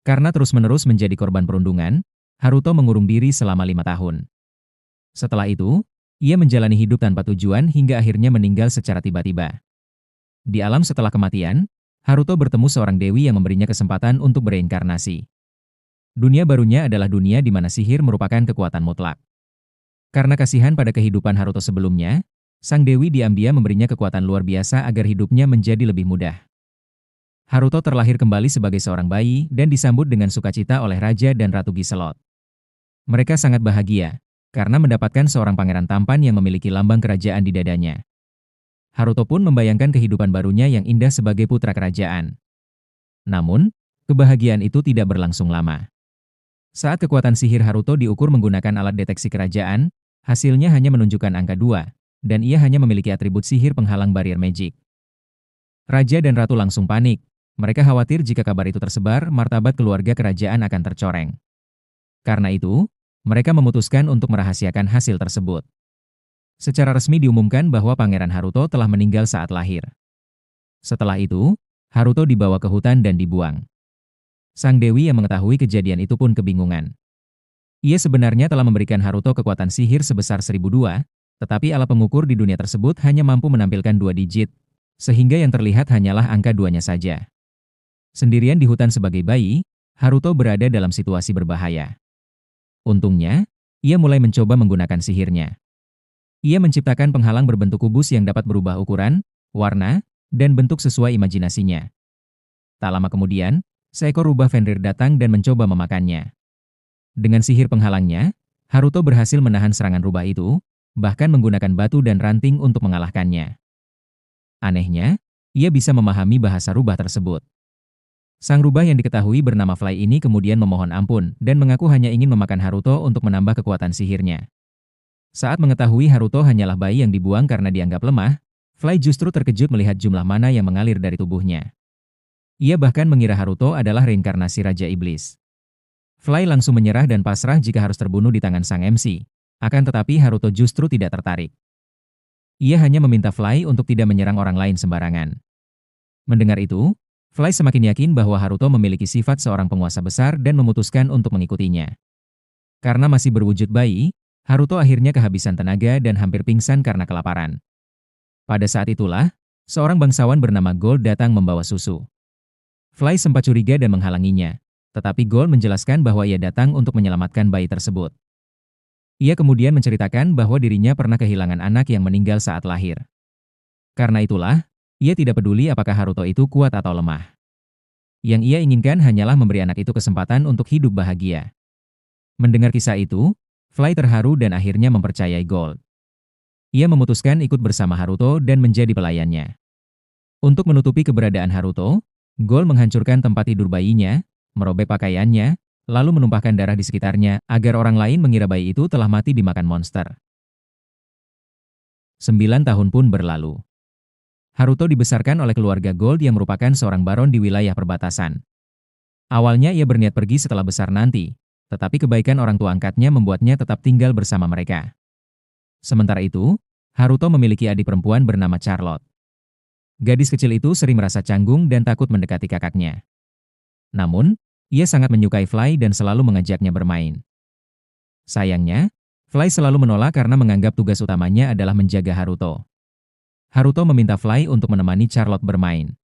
Karena terus-menerus menjadi korban perundungan, Haruto mengurung diri selama 5 tahun. Setelah itu, ia menjalani hidup tanpa tujuan hingga akhirnya meninggal secara tiba-tiba. Di alam setelah kematian, Haruto bertemu seorang dewi yang memberinya kesempatan untuk bereinkarnasi. Dunia barunya adalah dunia di mana sihir merupakan kekuatan mutlak. Karena kasihan pada kehidupan Haruto sebelumnya, sang dewi diam-diam memberinya kekuatan luar biasa agar hidupnya menjadi lebih mudah. Haruto terlahir kembali sebagai seorang bayi dan disambut dengan sukacita oleh Raja dan Ratu Giselot. Mereka sangat bahagia, karena mendapatkan seorang pangeran tampan yang memiliki lambang kerajaan di dadanya. Haruto pun membayangkan kehidupan barunya yang indah sebagai putra kerajaan. Namun, kebahagiaan itu tidak berlangsung lama. Saat kekuatan sihir Haruto diukur menggunakan alat deteksi kerajaan, hasilnya hanya menunjukkan angka 2, dan ia hanya memiliki atribut sihir penghalang barrier magic. Raja dan Ratu langsung panik. Mereka khawatir jika kabar itu tersebar, martabat keluarga kerajaan akan tercoreng. Karena itu, mereka memutuskan untuk merahasiakan hasil tersebut. Secara resmi diumumkan bahwa Pangeran Haruto telah meninggal saat lahir. Setelah itu, Haruto dibawa ke hutan dan dibuang. Sang dewi yang mengetahui kejadian itu pun kebingungan. Ia sebenarnya telah memberikan Haruto kekuatan sihir sebesar 1002, tetapi alat pengukur di dunia tersebut hanya mampu menampilkan 2 digit, sehingga yang terlihat hanyalah angka 2-nya saja. Sendirian di hutan sebagai bayi, Haruto berada dalam situasi berbahaya. Untungnya, ia mulai mencoba menggunakan sihirnya. Ia menciptakan penghalang berbentuk kubus yang dapat berubah ukuran, warna, dan bentuk sesuai imajinasinya. Tak lama kemudian, seekor rubah Fenrir datang dan mencoba memakannya. Dengan sihir penghalangnya, Haruto berhasil menahan serangan rubah itu, bahkan menggunakan batu dan ranting untuk mengalahkannya. Anehnya, ia bisa memahami bahasa rubah tersebut. Sang rubah yang diketahui bernama Fly ini kemudian memohon ampun dan mengaku hanya ingin memakan Haruto untuk menambah kekuatan sihirnya. Saat mengetahui Haruto hanyalah bayi yang dibuang karena dianggap lemah, Fly justru terkejut melihat jumlah mana yang mengalir dari tubuhnya. Ia bahkan mengira Haruto adalah reinkarnasi Raja Iblis. Fly langsung menyerah dan pasrah jika harus terbunuh di tangan sang MC. Akan tetapi Haruto justru tidak tertarik. Ia hanya meminta Fly untuk tidak menyerang orang lain sembarangan. Mendengar itu, Fly semakin yakin bahwa Haruto memiliki sifat seorang penguasa besar dan memutuskan untuk mengikutinya. Karena masih berwujud bayi, Haruto akhirnya kehabisan tenaga dan hampir pingsan karena kelaparan. Pada saat itulah, seorang bangsawan bernama Gold datang membawa susu. Fly sempat curiga dan menghalanginya, tetapi Gold menjelaskan bahwa ia datang untuk menyelamatkan bayi tersebut. Ia kemudian menceritakan bahwa dirinya pernah kehilangan anak yang meninggal saat lahir. Karena itulah, ia tidak peduli apakah Haruto itu kuat atau lemah. Yang ia inginkan hanyalah memberi anak itu kesempatan untuk hidup bahagia. Mendengar kisah itu, Fly terharu dan akhirnya mempercayai Gold. Ia memutuskan ikut bersama Haruto dan menjadi pelayannya. Untuk menutupi keberadaan Haruto, Gold menghancurkan tempat tidur bayinya, merobek pakaiannya, lalu menumpahkan darah di sekitarnya agar orang lain mengira bayi itu telah mati dimakan monster. 9 tahun pun berlalu. Haruto dibesarkan oleh keluarga Gold yang merupakan seorang baron di wilayah perbatasan. Awalnya ia berniat pergi setelah besar nanti, tetapi kebaikan orang tua angkatnya membuatnya tetap tinggal bersama mereka. Sementara itu, Haruto memiliki adik perempuan bernama Charlotte. Gadis kecil itu sering merasa canggung dan takut mendekati kakaknya. Namun, ia sangat menyukai Fly dan selalu mengajaknya bermain. Sayangnya, Fly selalu menolak karena menganggap tugas utamanya adalah menjaga Haruto. Haruto meminta Fly untuk menemani Charlotte bermain.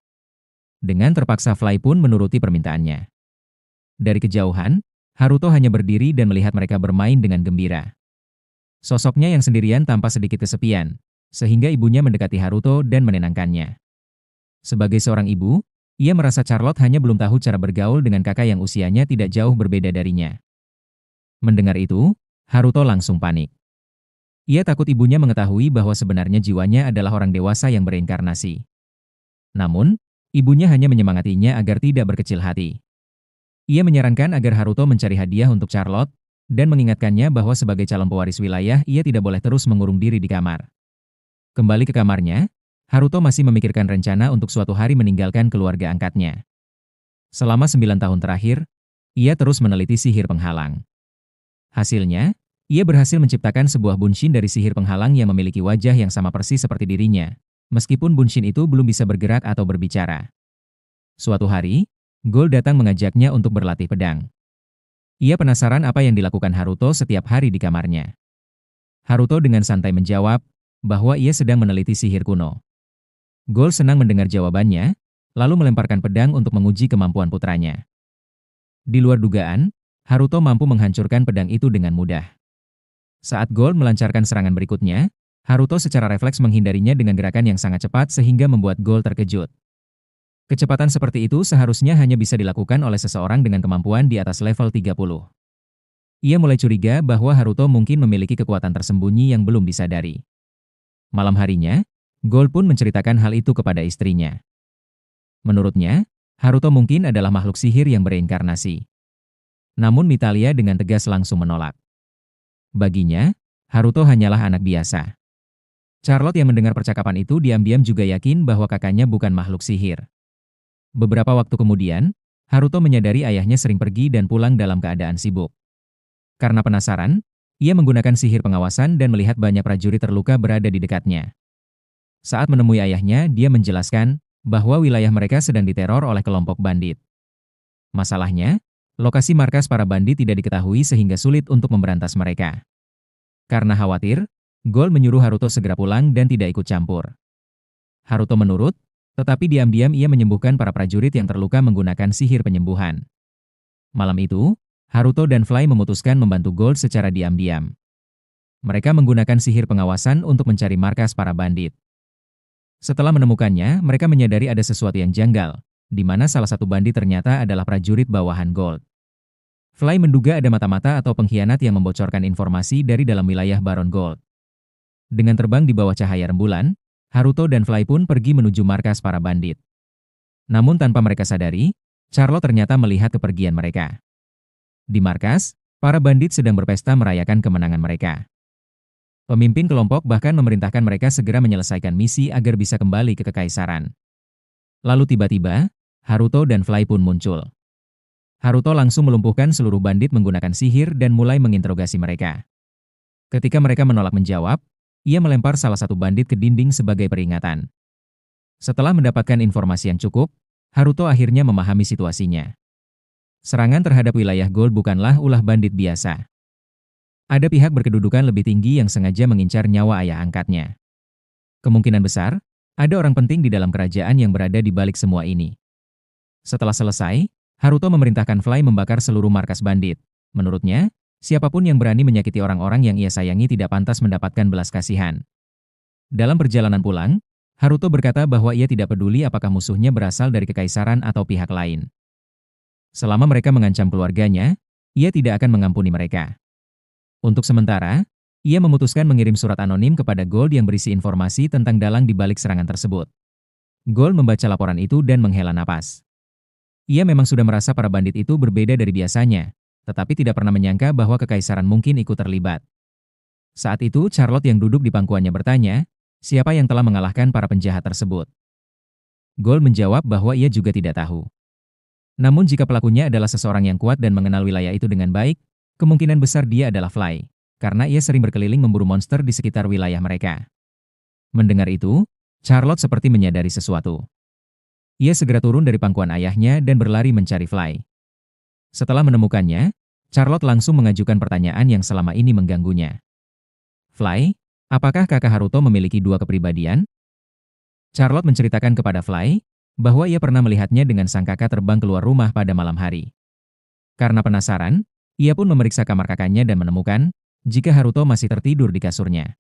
Dengan terpaksa Fly pun menuruti permintaannya. Dari kejauhan, Haruto hanya berdiri dan melihat mereka bermain dengan gembira. Sosoknya yang sendirian tampak sedikit kesepian, sehingga ibunya mendekati Haruto dan menenangkannya. Sebagai seorang ibu, ia merasa Charlotte hanya belum tahu cara bergaul dengan kakak yang usianya tidak jauh berbeda darinya. Mendengar itu, Haruto langsung panik. Ia takut ibunya mengetahui bahwa sebenarnya jiwanya adalah orang dewasa yang bereinkarnasi. Namun, ibunya hanya menyemangatinya agar tidak berkecil hati. Ia menyarankan agar Haruto mencari hadiah untuk Charlotte, dan mengingatkannya bahwa sebagai calon pewaris wilayah ia tidak boleh terus mengurung diri di kamar. Kembali ke kamarnya, Haruto masih memikirkan rencana untuk suatu hari meninggalkan keluarga angkatnya. Selama 9 tahun terakhir, ia terus meneliti sihir penghalang. Hasilnya, ia berhasil menciptakan sebuah bunshin dari sihir penghalang yang memiliki wajah yang sama persis seperti dirinya, meskipun bunshin itu belum bisa bergerak atau berbicara. Suatu hari, Gold datang mengajaknya untuk berlatih pedang. Ia penasaran apa yang dilakukan Haruto setiap hari di kamarnya. Haruto dengan santai menjawab bahwa ia sedang meneliti sihir kuno. Gold senang mendengar jawabannya, lalu melemparkan pedang untuk menguji kemampuan putranya. Di luar dugaan, Haruto mampu menghancurkan pedang itu dengan mudah. Saat Gold melancarkan serangan berikutnya, Haruto secara refleks menghindarinya dengan gerakan yang sangat cepat sehingga membuat Gold terkejut. Kecepatan seperti itu seharusnya hanya bisa dilakukan oleh seseorang dengan kemampuan di atas level 30. Ia mulai curiga bahwa Haruto mungkin memiliki kekuatan tersembunyi yang belum disadari. Malam harinya, Gold pun menceritakan hal itu kepada istrinya. Menurutnya, Haruto mungkin adalah makhluk sihir yang bereinkarnasi. Namun Mitalia dengan tegas langsung menolak. Baginya, Haruto hanyalah anak biasa. Charlotte yang mendengar percakapan itu diam-diam juga yakin bahwa kakaknya bukan makhluk sihir. Beberapa waktu kemudian, Haruto menyadari ayahnya sering pergi dan pulang dalam keadaan sibuk. Karena penasaran, ia menggunakan sihir pengawasan dan melihat banyak prajurit terluka berada di dekatnya. Saat menemui ayahnya, dia menjelaskan bahwa wilayah mereka sedang diteror oleh kelompok bandit. Masalahnya, lokasi markas para bandit tidak diketahui sehingga sulit untuk memberantas mereka. Karena khawatir, Gold menyuruh Haruto segera pulang dan tidak ikut campur. Haruto menurut, tetapi diam-diam ia menyembuhkan para prajurit yang terluka menggunakan sihir penyembuhan. Malam itu, Haruto dan Fly memutuskan membantu Gold secara diam-diam. Mereka menggunakan sihir pengawasan untuk mencari markas para bandit. Setelah menemukannya, mereka menyadari ada sesuatu yang janggal, di mana salah satu bandit ternyata adalah prajurit bawahan Gold. Fly menduga ada mata-mata atau pengkhianat yang membocorkan informasi dari dalam wilayah Baron Gold. Dengan terbang di bawah cahaya rembulan, Haruto dan Fly pun pergi menuju markas para bandit. Namun tanpa mereka sadari, Charlotte ternyata melihat kepergian mereka. Di markas, para bandit sedang berpesta merayakan kemenangan mereka. Pemimpin kelompok bahkan memerintahkan mereka segera menyelesaikan misi agar bisa kembali ke kekaisaran. Lalu tiba-tiba, Haruto dan Fly pun muncul. Haruto langsung melumpuhkan seluruh bandit menggunakan sihir dan mulai menginterogasi mereka. Ketika mereka menolak menjawab, ia melempar salah satu bandit ke dinding sebagai peringatan. Setelah mendapatkan informasi yang cukup, Haruto akhirnya memahami situasinya. Serangan terhadap wilayah Gold bukanlah ulah bandit biasa. Ada pihak berkedudukan lebih tinggi yang sengaja mengincar nyawa ayah angkatnya. Kemungkinan besar, ada orang penting di dalam kerajaan yang berada di balik semua ini. Setelah selesai, Haruto memerintahkan Fly membakar seluruh markas bandit. Menurutnya, siapapun yang berani menyakiti orang-orang yang ia sayangi tidak pantas mendapatkan belas kasihan. Dalam perjalanan pulang, Haruto berkata bahwa ia tidak peduli apakah musuhnya berasal dari kekaisaran atau pihak lain. Selama mereka mengancam keluarganya, ia tidak akan mengampuni mereka. Untuk sementara, ia memutuskan mengirim surat anonim kepada Gold yang berisi informasi tentang dalang di balik serangan tersebut. Gold membaca laporan itu dan menghela napas. Ia memang sudah merasa para bandit itu berbeda dari biasanya, tetapi tidak pernah menyangka bahwa kekaisaran mungkin ikut terlibat. Saat itu Charlotte yang duduk di pangkuannya bertanya, siapa yang telah mengalahkan para penjahat tersebut. Gold menjawab bahwa ia juga tidak tahu. Namun jika pelakunya adalah seseorang yang kuat dan mengenal wilayah itu dengan baik, kemungkinan besar dia adalah Fly, karena ia sering berkeliling memburu monster di sekitar wilayah mereka. Mendengar itu, Charlotte seperti menyadari sesuatu. Ia segera turun dari pangkuan ayahnya dan berlari mencari Fly. Setelah menemukannya, Charlotte langsung mengajukan pertanyaan yang selama ini mengganggunya. Fly, apakah kakak Haruto memiliki dua kepribadian? Charlotte menceritakan kepada Fly bahwa ia pernah melihatnya dengan sang kakak terbang keluar rumah pada malam hari. Karena penasaran, ia pun memeriksa kamar kakaknya dan menemukan jika Haruto masih tertidur di kasurnya.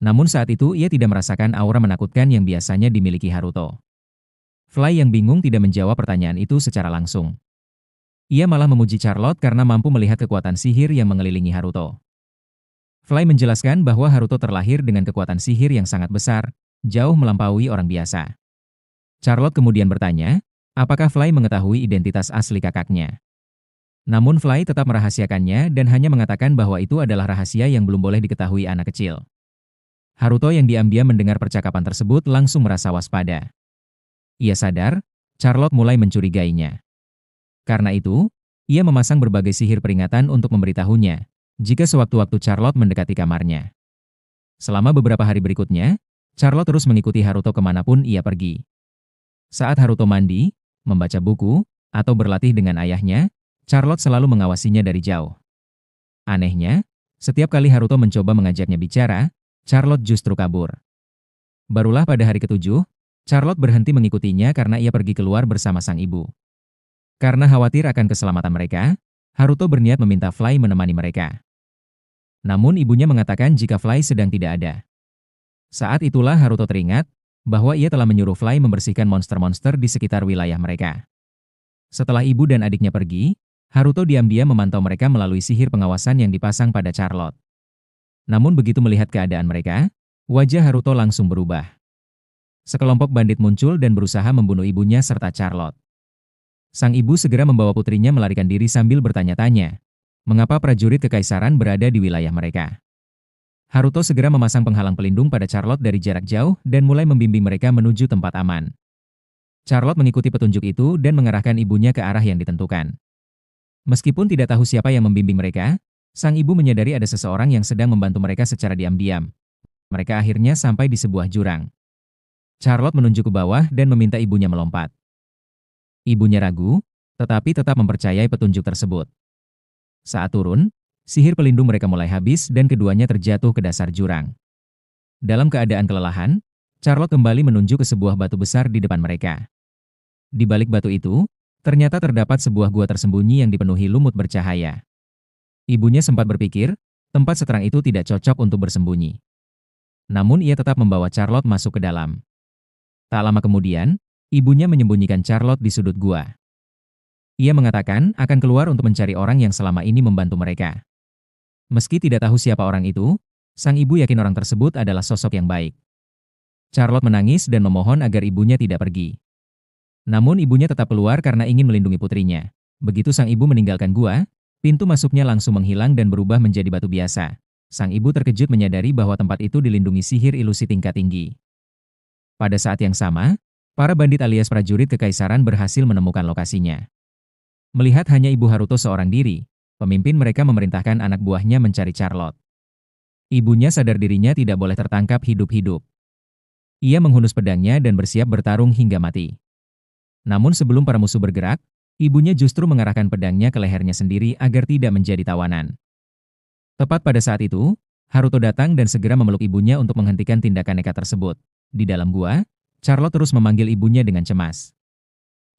Namun saat itu ia tidak merasakan aura menakutkan yang biasanya dimiliki Haruto. Fly yang bingung tidak menjawab pertanyaan itu secara langsung. Ia malah memuji Charlotte karena mampu melihat kekuatan sihir yang mengelilingi Haruto. Fly menjelaskan bahwa Haruto terlahir dengan kekuatan sihir yang sangat besar, jauh melampaui orang biasa. Charlotte kemudian bertanya, apakah Fly mengetahui identitas asli kakaknya. Namun Fly tetap merahasiakannya dan hanya mengatakan bahwa itu adalah rahasia yang belum boleh diketahui anak kecil. Haruto yang diam-diam mendengar percakapan tersebut langsung merasa waspada. Ia sadar, Charlotte mulai mencurigainya. Karena itu, ia memasang berbagai sihir peringatan untuk memberitahunya jika sewaktu-waktu Charlotte mendekati kamarnya. Selama beberapa hari berikutnya, Charlotte terus mengikuti Haruto kemanapun ia pergi. Saat Haruto mandi, membaca buku, atau berlatih dengan ayahnya, Charlotte selalu mengawasinya dari jauh. Anehnya, setiap kali Haruto mencoba mengajaknya bicara, Charlotte justru kabur. Barulah pada hari ketujuh, Charlotte berhenti mengikutinya karena ia pergi keluar bersama sang ibu. Karena khawatir akan keselamatan mereka, Haruto berniat meminta Fly menemani mereka. Namun ibunya mengatakan jika Fly sedang tidak ada. Saat itulah Haruto teringat bahwa ia telah menyuruh Fly membersihkan monster-monster di sekitar wilayah mereka. Setelah ibu dan adiknya pergi, Haruto diam-diam memantau mereka melalui sihir pengawasan yang dipasang pada Charlotte. Namun begitu melihat keadaan mereka, wajah Haruto langsung berubah. Sekelompok bandit muncul dan berusaha membunuh ibunya serta Charlotte. Sang ibu segera membawa putrinya melarikan diri sambil bertanya-tanya, mengapa prajurit kekaisaran berada di wilayah mereka. Haruto segera memasang penghalang pelindung pada Charlotte dari jarak jauh dan mulai membimbing mereka menuju tempat aman. Charlotte mengikuti petunjuk itu dan mengarahkan ibunya ke arah yang ditentukan. Meskipun tidak tahu siapa yang membimbing mereka, sang ibu menyadari ada seseorang yang sedang membantu mereka secara diam-diam. Mereka akhirnya sampai di sebuah jurang. Charlotte menunjuk ke bawah dan meminta ibunya melompat. Ibunya ragu, tetapi tetap mempercayai petunjuk tersebut. Saat turun, sihir pelindung mereka mulai habis dan keduanya terjatuh ke dasar jurang. Dalam keadaan kelelahan, Charlotte kembali menunjuk ke sebuah batu besar di depan mereka. Di balik batu itu, ternyata terdapat sebuah gua tersembunyi yang dipenuhi lumut bercahaya. Ibunya sempat berpikir, tempat seterang itu tidak cocok untuk bersembunyi. Namun ia tetap membawa Charlotte masuk ke dalam. Tak lama kemudian, ibunya menyembunyikan Charlotte di sudut gua. Ia mengatakan akan keluar untuk mencari orang yang selama ini membantu mereka. Meski tidak tahu siapa orang itu, sang ibu yakin orang tersebut adalah sosok yang baik. Charlotte menangis dan memohon agar ibunya tidak pergi. Namun ibunya tetap keluar karena ingin melindungi putrinya. Begitu sang ibu meninggalkan gua, pintu masuknya langsung menghilang dan berubah menjadi batu biasa. Sang ibu terkejut menyadari bahwa tempat itu dilindungi sihir ilusi tingkat tinggi. Pada saat yang sama, para bandit alias prajurit kekaisaran berhasil menemukan lokasinya. Melihat hanya ibu Haruto seorang diri, pemimpin mereka memerintahkan anak buahnya mencari Charlotte. Ibunya sadar dirinya tidak boleh tertangkap hidup-hidup. Ia menghunus pedangnya dan bersiap bertarung hingga mati. Namun sebelum para musuh bergerak, ibunya justru mengarahkan pedangnya ke lehernya sendiri agar tidak menjadi tawanan. Tepat pada saat itu, Haruto datang dan segera memeluk ibunya untuk menghentikan tindakan nekat tersebut. Di dalam gua, Charlotte terus memanggil ibunya dengan cemas.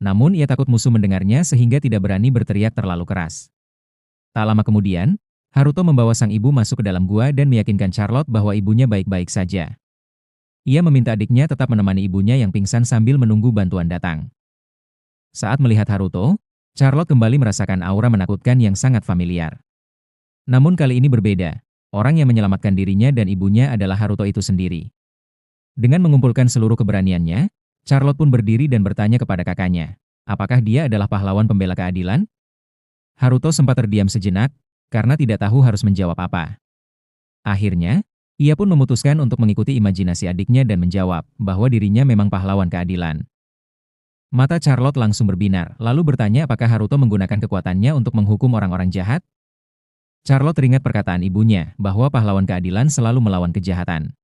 Namun ia takut musuh mendengarnya sehingga tidak berani berteriak terlalu keras. Tak lama kemudian, Haruto membawa sang ibu masuk ke dalam gua dan meyakinkan Charlotte bahwa ibunya baik-baik saja. Ia meminta adiknya tetap menemani ibunya yang pingsan sambil menunggu bantuan datang. Saat melihat Haruto, Charlotte kembali merasakan aura menakutkan yang sangat familiar. Namun kali ini berbeda, orang yang menyelamatkan dirinya dan ibunya adalah Haruto itu sendiri. Dengan mengumpulkan seluruh keberaniannya, Charlotte pun berdiri dan bertanya kepada kakaknya, apakah dia adalah pahlawan pembela keadilan? Haruto sempat terdiam sejenak, karena tidak tahu harus menjawab apa. Akhirnya, ia pun memutuskan untuk mengikuti imajinasi adiknya dan menjawab bahwa dirinya memang pahlawan keadilan. Mata Charlotte langsung berbinar, lalu bertanya apakah Haruto menggunakan kekuatannya untuk menghukum orang-orang jahat? Charlotte teringat perkataan ibunya bahwa pahlawan keadilan selalu melawan kejahatan.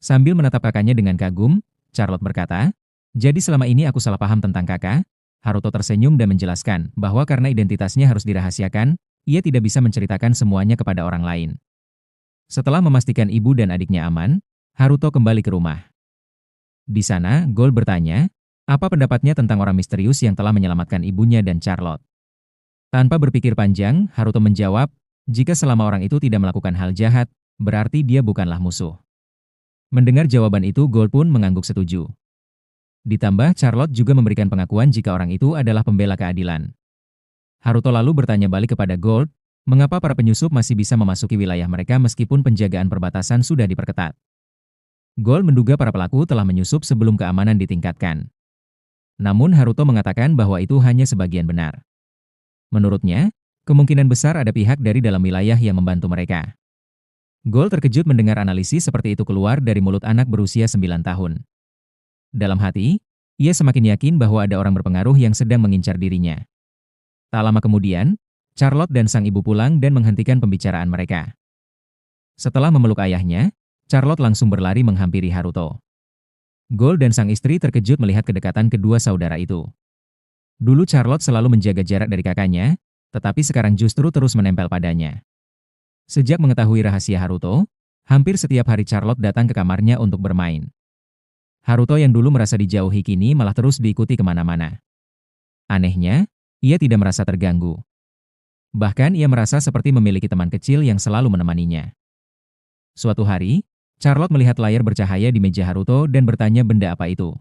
Sambil menatap kakaknya dengan kagum, Charlotte berkata, jadi selama ini aku salah paham tentang kakak? Haruto tersenyum dan menjelaskan bahwa karena identitasnya harus dirahasiakan, ia tidak bisa menceritakan semuanya kepada orang lain. Setelah memastikan ibu dan adiknya aman, Haruto kembali ke rumah. Di sana, Gold bertanya, apa pendapatnya tentang orang misterius yang telah menyelamatkan ibunya dan Charlotte. Tanpa berpikir panjang, Haruto menjawab, jika selama orang itu tidak melakukan hal jahat, berarti dia bukanlah musuh. Mendengar jawaban itu, Gold pun mengangguk setuju. Ditambah, Charlotte juga memberikan pengakuan jika orang itu adalah pembela keadilan. Haruto lalu bertanya balik kepada Gold, mengapa para penyusup masih bisa memasuki wilayah mereka meskipun penjagaan perbatasan sudah diperketat. Gold menduga para pelaku telah menyusup sebelum keamanan ditingkatkan. Namun Haruto mengatakan bahwa itu hanya sebagian benar. Menurutnya, kemungkinan besar ada pihak dari dalam wilayah yang membantu mereka. Gold terkejut mendengar analisis seperti itu keluar dari mulut anak berusia 9 tahun. Dalam hati, ia semakin yakin bahwa ada orang berpengaruh yang sedang mengincar dirinya. Tak lama kemudian, Charlotte dan sang ibu pulang dan menghentikan pembicaraan mereka. Setelah memeluk ayahnya, Charlotte langsung berlari menghampiri Haruto. Gold dan sang istri terkejut melihat kedekatan kedua saudara itu. Dulu Charlotte selalu menjaga jarak dari kakaknya, tetapi sekarang justru terus menempel padanya. Sejak mengetahui rahasia Haruto, hampir setiap hari Charlotte datang ke kamarnya untuk bermain. Haruto yang dulu merasa dijauhi kini malah terus diikuti kemana-mana. Anehnya, ia tidak merasa terganggu. Bahkan ia merasa seperti memiliki teman kecil yang selalu menemaninya. Suatu hari, Charlotte melihat layar bercahaya di meja Haruto dan bertanya benda apa itu.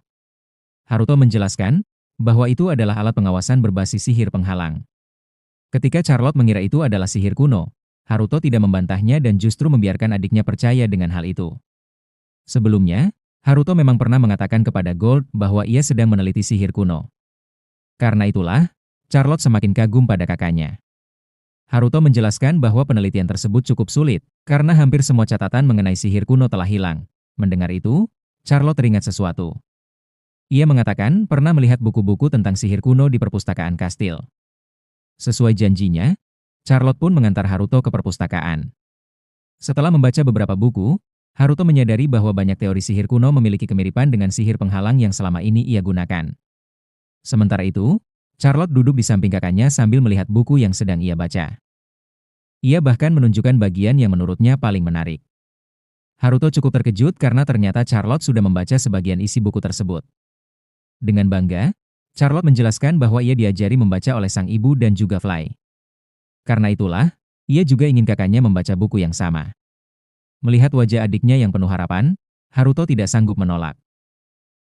Haruto menjelaskan bahwa itu adalah alat pengawasan berbasis sihir penghalang. Ketika Charlotte mengira itu adalah sihir kuno, Haruto tidak membantahnya dan justru membiarkan adiknya percaya dengan hal itu. Sebelumnya, Haruto memang pernah mengatakan kepada Gold bahwa ia sedang meneliti sihir kuno. Karena itulah, Charlotte semakin kagum pada kakaknya. Haruto menjelaskan bahwa penelitian tersebut cukup sulit, karena hampir semua catatan mengenai sihir kuno telah hilang. Mendengar itu, Charlotte teringat sesuatu. Ia mengatakan pernah melihat buku-buku tentang sihir kuno di perpustakaan kastil. Sesuai janjinya, Charlotte pun mengantar Haruto ke perpustakaan. Setelah membaca beberapa buku, Haruto menyadari bahwa banyak teori sihir kuno memiliki kemiripan dengan sihir penghalang yang selama ini ia gunakan. Sementara itu, Charlotte duduk di samping kakaknya sambil melihat buku yang sedang ia baca. Ia bahkan menunjukkan bagian yang menurutnya paling menarik. Haruto cukup terkejut karena ternyata Charlotte sudah membaca sebagian isi buku tersebut. Dengan bangga, Charlotte menjelaskan bahwa ia diajari membaca oleh sang ibu dan juga Fly. Karena itulah, ia juga ingin kakaknya membaca buku yang sama. Melihat wajah adiknya yang penuh harapan, Haruto tidak sanggup menolak.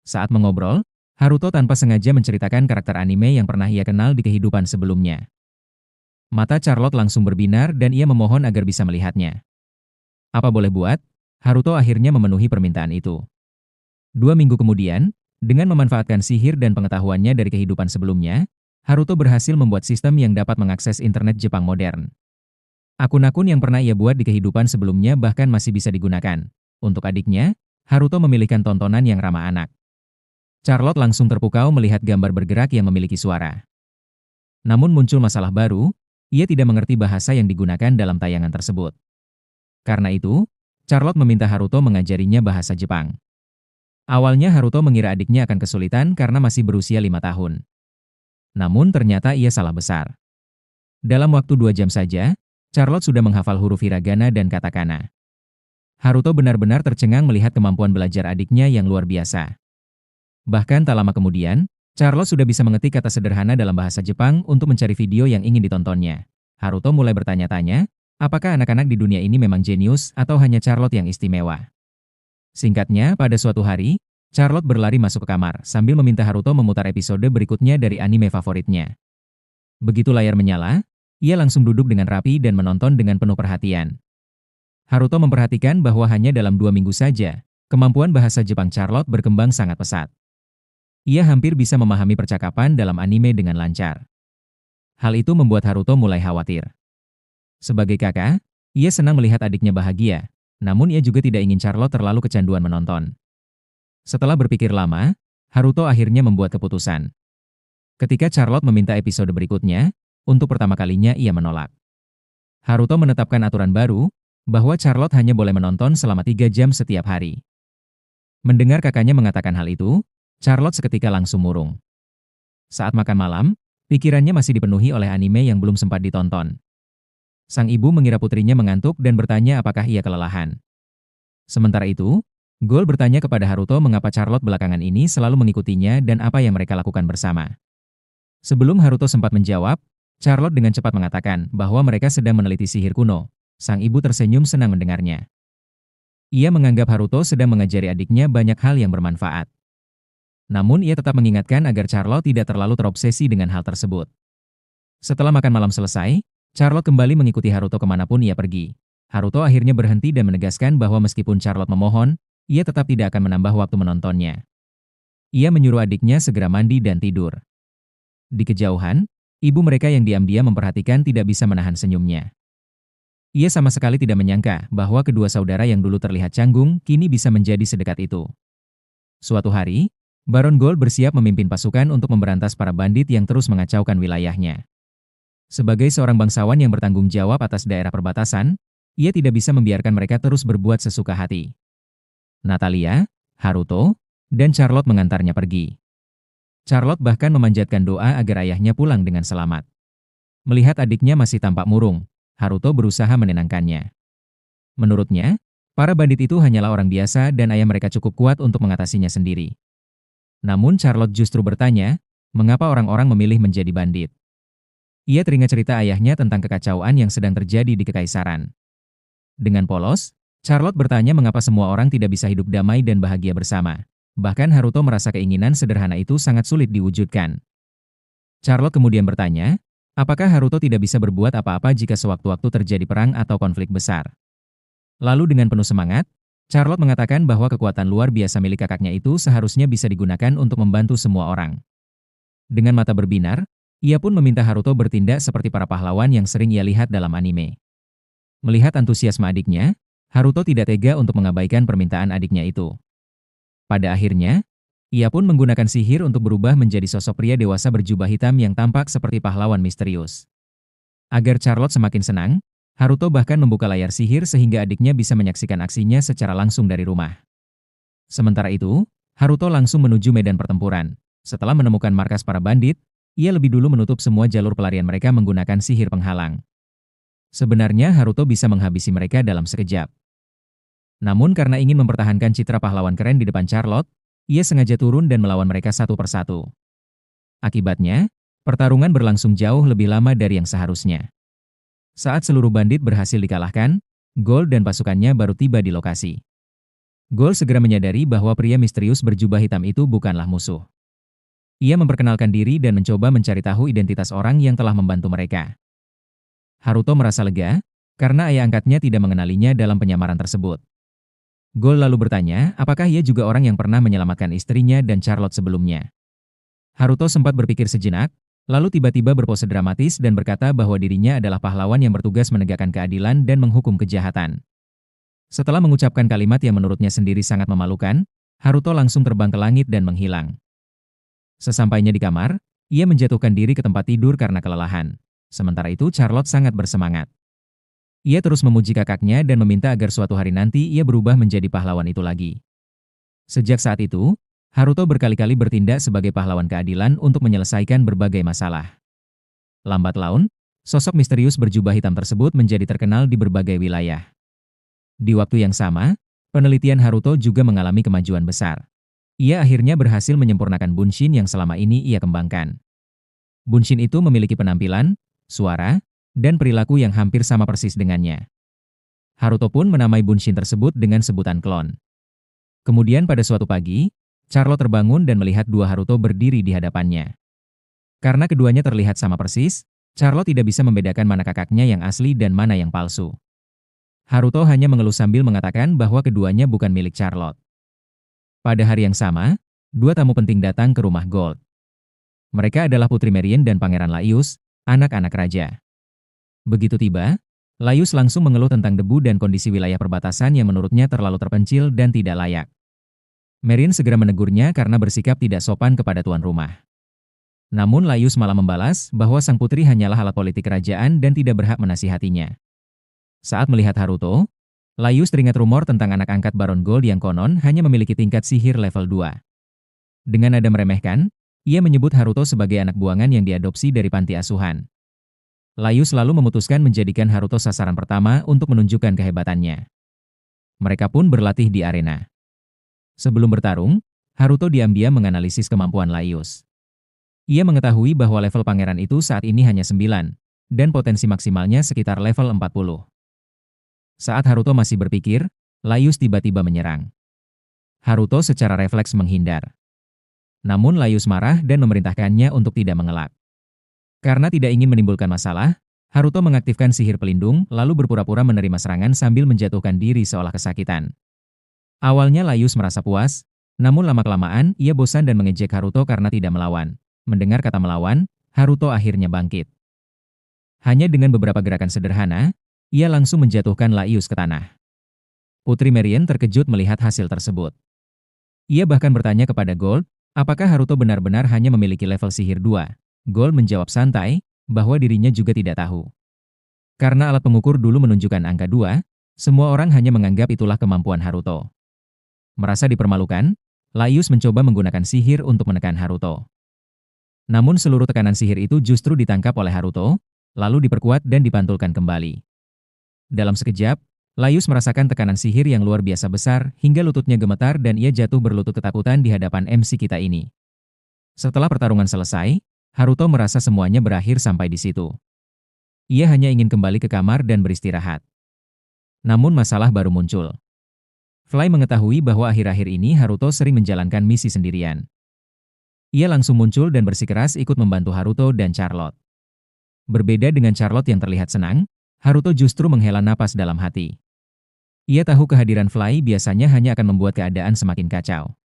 Saat mengobrol, Haruto tanpa sengaja menceritakan karakter anime yang pernah ia kenal di kehidupan sebelumnya. Mata Charlotte langsung berbinar dan ia memohon agar bisa melihatnya. Apa boleh buat, Haruto akhirnya memenuhi permintaan itu. 2 minggu kemudian, dengan memanfaatkan sihir dan pengetahuannya dari kehidupan sebelumnya, Haruto berhasil membuat sistem yang dapat mengakses internet Jepang modern. Akun-akun yang pernah ia buat di kehidupan sebelumnya bahkan masih bisa digunakan. Untuk adiknya, Haruto memilihkan tontonan yang ramah anak. Charlotte langsung terpukau melihat gambar bergerak yang memiliki suara. Namun muncul masalah baru, ia tidak mengerti bahasa yang digunakan dalam tayangan tersebut. Karena itu, Charlotte meminta Haruto mengajarinya bahasa Jepang. Awalnya Haruto mengira adiknya akan kesulitan karena masih berusia 5 tahun. Namun ternyata ia salah besar. Dalam waktu 2 jam saja, Charlotte sudah menghafal huruf hiragana dan katakana. Haruto benar-benar tercengang melihat kemampuan belajar adiknya yang luar biasa. Bahkan tak lama kemudian, Charlotte sudah bisa mengetik kata sederhana dalam bahasa Jepang untuk mencari video yang ingin ditontonnya. Haruto mulai bertanya-tanya, apakah anak-anak di dunia ini memang jenius atau hanya Charlotte yang istimewa? Singkatnya, pada suatu hari, Charlotte berlari masuk ke kamar sambil meminta Haruto memutar episode berikutnya dari anime favoritnya. Begitu layar menyala, ia langsung duduk dengan rapi dan menonton dengan penuh perhatian. Haruto memperhatikan bahwa hanya dalam 2 minggu saja, kemampuan bahasa Jepang Charlotte berkembang sangat pesat. Ia hampir bisa memahami percakapan dalam anime dengan lancar. Hal itu membuat Haruto mulai khawatir. Sebagai kakak, ia senang melihat adiknya bahagia, namun ia juga tidak ingin Charlotte terlalu kecanduan menonton. Setelah berpikir lama, Haruto akhirnya membuat keputusan. Ketika Charlotte meminta episode berikutnya, untuk pertama kalinya ia menolak. Haruto menetapkan aturan baru, bahwa Charlotte hanya boleh menonton selama 3 jam setiap hari. Mendengar kakaknya mengatakan hal itu, Charlotte seketika langsung murung. Saat makan malam, pikirannya masih dipenuhi oleh anime yang belum sempat ditonton. Sang ibu mengira putrinya mengantuk dan bertanya apakah ia kelelahan. Sementara itu, Gold bertanya kepada Haruto mengapa Charlotte belakangan ini selalu mengikutinya dan apa yang mereka lakukan bersama. Sebelum Haruto sempat menjawab, Charlotte dengan cepat mengatakan bahwa mereka sedang meneliti sihir kuno. Sang ibu tersenyum senang mendengarnya. Ia menganggap Haruto sedang mengajari adiknya banyak hal yang bermanfaat. Namun ia tetap mengingatkan agar Charlotte tidak terlalu terobsesi dengan hal tersebut. Setelah makan malam selesai, Charlotte kembali mengikuti Haruto kemanapun ia pergi. Haruto akhirnya berhenti dan menegaskan bahwa meskipun Charlotte memohon, ia tetap tidak akan menambah waktu menontonnya. Ia menyuruh adiknya segera mandi dan tidur. Di kejauhan, ibu mereka yang diam-diam memperhatikan tidak bisa menahan senyumnya. Ia sama sekali tidak menyangka bahwa kedua saudara yang dulu terlihat canggung kini bisa menjadi sedekat itu. Suatu hari, Baron Gold bersiap memimpin pasukan untuk memberantas para bandit yang terus mengacaukan wilayahnya. Sebagai seorang bangsawan yang bertanggung jawab atas daerah perbatasan, ia tidak bisa membiarkan mereka terus berbuat sesuka hati. Natalia, Haruto, dan Charlotte mengantarnya pergi. Charlotte bahkan memanjatkan doa agar ayahnya pulang dengan selamat. Melihat adiknya masih tampak murung, Haruto berusaha menenangkannya. Menurutnya, para bandit itu hanyalah orang biasa dan ayah mereka cukup kuat untuk mengatasinya sendiri. Namun Charlotte justru bertanya, mengapa orang-orang memilih menjadi bandit? Ia teringat cerita ayahnya tentang kekacauan yang sedang terjadi di Kekaisaran. Dengan polos, Charlotte bertanya mengapa semua orang tidak bisa hidup damai dan bahagia bersama. Bahkan Haruto merasa keinginan sederhana itu sangat sulit diwujudkan. Charlotte kemudian bertanya, apakah Haruto tidak bisa berbuat apa-apa jika sewaktu-waktu terjadi perang atau konflik besar? Lalu dengan penuh semangat, Charlotte mengatakan bahwa kekuatan luar biasa milik kakaknya itu seharusnya bisa digunakan untuk membantu semua orang. Dengan mata berbinar, ia pun meminta Haruto bertindak seperti para pahlawan yang sering ia lihat dalam anime. Melihat antusiasme adiknya, Haruto tidak tega untuk mengabaikan permintaan adiknya itu. Pada akhirnya, ia pun menggunakan sihir untuk berubah menjadi sosok pria dewasa berjubah hitam yang tampak seperti pahlawan misterius. Agar Charlotte semakin senang, Haruto bahkan membuka layar sihir sehingga adiknya bisa menyaksikan aksinya secara langsung dari rumah. Sementara itu, Haruto langsung menuju medan pertempuran. Setelah menemukan markas para bandit, ia lebih dulu menutup semua jalur pelarian mereka menggunakan sihir penghalang. Sebenarnya Haruto bisa menghabisi mereka dalam sekejap. Namun karena ingin mempertahankan citra pahlawan keren di depan Charlotte, ia sengaja turun dan melawan mereka satu persatu. Akibatnya, pertarungan berlangsung jauh lebih lama dari yang seharusnya. Saat seluruh bandit berhasil dikalahkan, Gold dan pasukannya baru tiba di lokasi. Gold segera menyadari bahwa pria misterius berjubah hitam itu bukanlah musuh. Ia memperkenalkan diri dan mencoba mencari tahu identitas orang yang telah membantu mereka. Haruto merasa lega, karena ayah angkatnya tidak mengenalinya dalam penyamaran tersebut. Gold lalu bertanya, apakah ia juga orang yang pernah menyelamatkan istrinya dan Charlotte sebelumnya. Haruto sempat berpikir sejenak, lalu tiba-tiba berpose dramatis dan berkata bahwa dirinya adalah pahlawan yang bertugas menegakkan keadilan dan menghukum kejahatan. Setelah mengucapkan kalimat yang menurutnya sendiri sangat memalukan, Haruto langsung terbang ke langit dan menghilang. Sesampainya di kamar, ia menjatuhkan diri ke tempat tidur karena kelelahan. Sementara itu Charlotte sangat bersemangat. Ia terus memuji kakaknya dan meminta agar suatu hari nanti ia berubah menjadi pahlawan itu lagi. Sejak saat itu, Haruto berkali-kali bertindak sebagai pahlawan keadilan untuk menyelesaikan berbagai masalah. Lambat laun, sosok misterius berjubah hitam tersebut menjadi terkenal di berbagai wilayah. Di waktu yang sama, penelitian Haruto juga mengalami kemajuan besar. Ia akhirnya berhasil menyempurnakan Bunshin yang selama ini ia kembangkan. Bunshin itu memiliki penampilan, suara, dan perilaku yang hampir sama persis dengannya. Haruto pun menamai Bunshin tersebut dengan sebutan klon. Kemudian pada suatu pagi, Charlotte terbangun dan melihat dua Haruto berdiri di hadapannya. Karena keduanya terlihat sama persis, Charlotte tidak bisa membedakan mana kakaknya yang asli dan mana yang palsu. Haruto hanya mengelus sambil mengatakan bahwa keduanya bukan milik Charlotte. Pada hari yang sama, dua tamu penting datang ke rumah Gold. Mereka adalah Putri Merien dan Pangeran Laius, anak-anak raja. Begitu tiba, Laius langsung mengeluh tentang debu dan kondisi wilayah perbatasan yang menurutnya terlalu terpencil dan tidak layak. Merien segera menegurnya karena bersikap tidak sopan kepada tuan rumah. Namun Laius malah membalas bahwa sang putri hanyalah alat politik kerajaan dan tidak berhak menasihatinya. Saat melihat Haruto, Laius teringat rumor tentang anak angkat Baron Gold yang konon hanya memiliki tingkat sihir level 2. Dengan nada meremehkan, ia menyebut Haruto sebagai anak buangan yang diadopsi dari panti asuhan. Laius lalu memutuskan menjadikan Haruto sasaran pertama untuk menunjukkan kehebatannya. Mereka pun berlatih di arena. Sebelum bertarung, Haruto diam-diam menganalisis kemampuan Laius. Ia mengetahui bahwa level pangeran itu saat ini hanya 9, dan potensi maksimalnya sekitar level 40. Saat Haruto masih berpikir, Laius tiba-tiba menyerang. Haruto secara refleks menghindar. Namun Laius marah dan memerintahkannya untuk tidak mengelak. Karena tidak ingin menimbulkan masalah, Haruto mengaktifkan sihir pelindung lalu berpura-pura menerima serangan sambil menjatuhkan diri seolah kesakitan. Awalnya Laius merasa puas, namun lama-kelamaan ia bosan dan mengejek Haruto karena tidak melawan. Mendengar kata melawan, Haruto akhirnya bangkit. Hanya dengan beberapa gerakan sederhana, ia langsung menjatuhkan Laius ke tanah. Putri Merien terkejut melihat hasil tersebut. Ia bahkan bertanya kepada Gold, apakah Haruto benar-benar hanya memiliki level sihir 2? Gold menjawab santai, bahwa dirinya juga tidak tahu. Karena alat pengukur dulu menunjukkan angka 2, semua orang hanya menganggap itulah kemampuan Haruto. Merasa dipermalukan, Laius mencoba menggunakan sihir untuk menekan Haruto. Namun seluruh tekanan sihir itu justru ditangkap oleh Haruto, lalu diperkuat dan dipantulkan kembali. Dalam sekejap, Laius merasakan tekanan sihir yang luar biasa besar hingga lututnya gemetar dan ia jatuh berlutut ketakutan di hadapan MC kita ini. Setelah pertarungan selesai, Haruto merasa semuanya berakhir sampai di situ. Ia hanya ingin kembali ke kamar dan beristirahat. Namun masalah baru muncul. Fly mengetahui bahwa akhir-akhir ini Haruto sering menjalankan misi sendirian. Ia langsung muncul dan bersikeras ikut membantu Haruto dan Charlotte. Berbeda dengan Charlotte yang terlihat senang, Haruto justru menghela napas dalam hati. Ia tahu kehadiran Fly biasanya hanya akan membuat keadaan semakin kacau.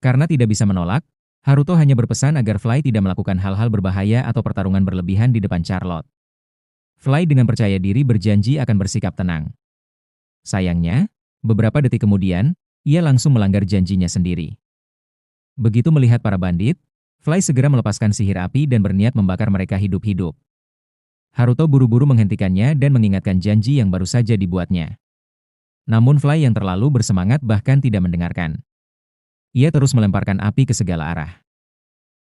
Karena tidak bisa menolak, Haruto hanya berpesan agar Fly tidak melakukan hal-hal berbahaya atau pertarungan berlebihan di depan Charlotte. Fly dengan percaya diri berjanji akan bersikap tenang. Sayangnya, beberapa detik kemudian, ia langsung melanggar janjinya sendiri. Begitu melihat para bandit, Fly segera melepaskan sihir api dan berniat membakar mereka hidup-hidup. Haruto buru-buru menghentikannya dan mengingatkan janji yang baru saja dibuatnya. Namun Fly yang terlalu bersemangat bahkan tidak mendengarkan. Ia terus melemparkan api ke segala arah.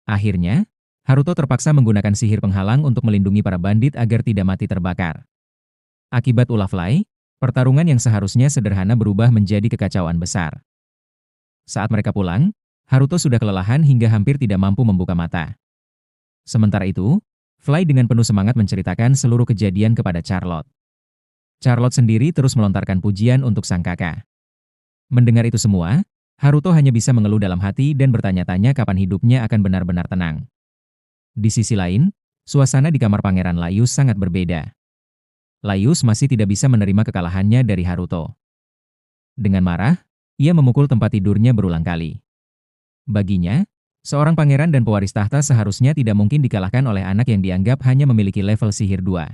Akhirnya, Haruto terpaksa menggunakan sihir penghalang untuk melindungi para bandit agar tidak mati terbakar. Akibat ulah Fly, pertarungan yang seharusnya sederhana berubah menjadi kekacauan besar. Saat mereka pulang, Haruto sudah kelelahan hingga hampir tidak mampu membuka mata. Sementara itu, Fly dengan penuh semangat menceritakan seluruh kejadian kepada Charlotte. Charlotte sendiri terus melontarkan pujian untuk sang kakak. Mendengar itu semua, Haruto hanya bisa mengeluh dalam hati dan bertanya-tanya kapan hidupnya akan benar-benar tenang. Di sisi lain, suasana di kamar Pangeran Laius sangat berbeda. Laius masih tidak bisa menerima kekalahannya dari Haruto. Dengan marah, ia memukul tempat tidurnya berulang kali. Baginya, seorang pangeran dan pewaris tahta seharusnya tidak mungkin dikalahkan oleh anak yang dianggap hanya memiliki level sihir 2.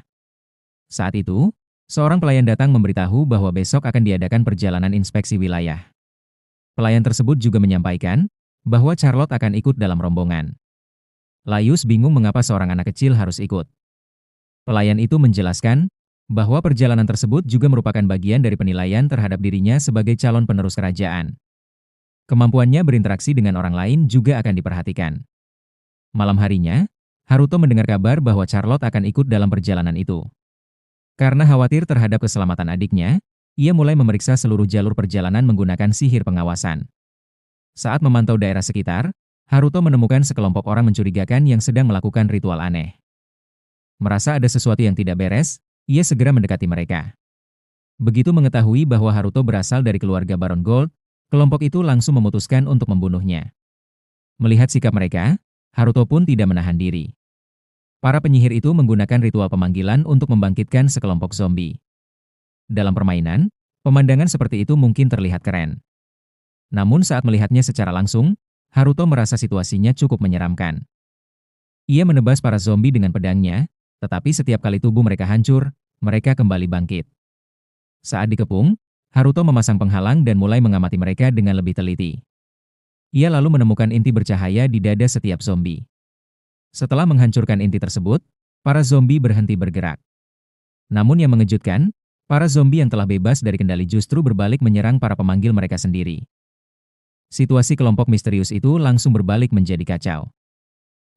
Saat itu, seorang pelayan datang memberitahu bahwa besok akan diadakan perjalanan inspeksi wilayah. Pelayan tersebut juga menyampaikan bahwa Charlotte akan ikut dalam rombongan. Laius bingung mengapa seorang anak kecil harus ikut. Pelayan itu menjelaskan bahwa perjalanan tersebut juga merupakan bagian dari penilaian terhadap dirinya sebagai calon penerus kerajaan. Kemampuannya berinteraksi dengan orang lain juga akan diperhatikan. Malam harinya, Haruto mendengar kabar bahwa Charlotte akan ikut dalam perjalanan itu. Karena khawatir terhadap keselamatan adiknya, ia mulai memeriksa seluruh jalur perjalanan menggunakan sihir pengawasan. Saat memantau daerah sekitar, Haruto menemukan sekelompok orang mencurigakan yang sedang melakukan ritual aneh. Merasa ada sesuatu yang tidak beres, ia segera mendekati mereka. Begitu mengetahui bahwa Haruto berasal dari keluarga Baron Gold, kelompok itu langsung memutuskan untuk membunuhnya. Melihat sikap mereka, Haruto pun tidak menahan diri. Para penyihir itu menggunakan ritual pemanggilan untuk membangkitkan sekelompok zombie. Dalam permainan, pemandangan seperti itu mungkin terlihat keren. Namun saat melihatnya secara langsung, Haruto merasa situasinya cukup menyeramkan. Ia menebas para zombie dengan pedangnya, tetapi setiap kali tubuh mereka hancur, mereka kembali bangkit. Saat dikepung, Haruto memasang penghalang dan mulai mengamati mereka dengan lebih teliti. Ia lalu menemukan inti bercahaya di dada setiap zombie. Setelah menghancurkan inti tersebut, para zombie berhenti bergerak. Namun yang mengejutkan, para zombie yang telah bebas dari kendali justru berbalik menyerang para pemanggil mereka sendiri. Situasi kelompok misterius itu langsung berbalik menjadi kacau.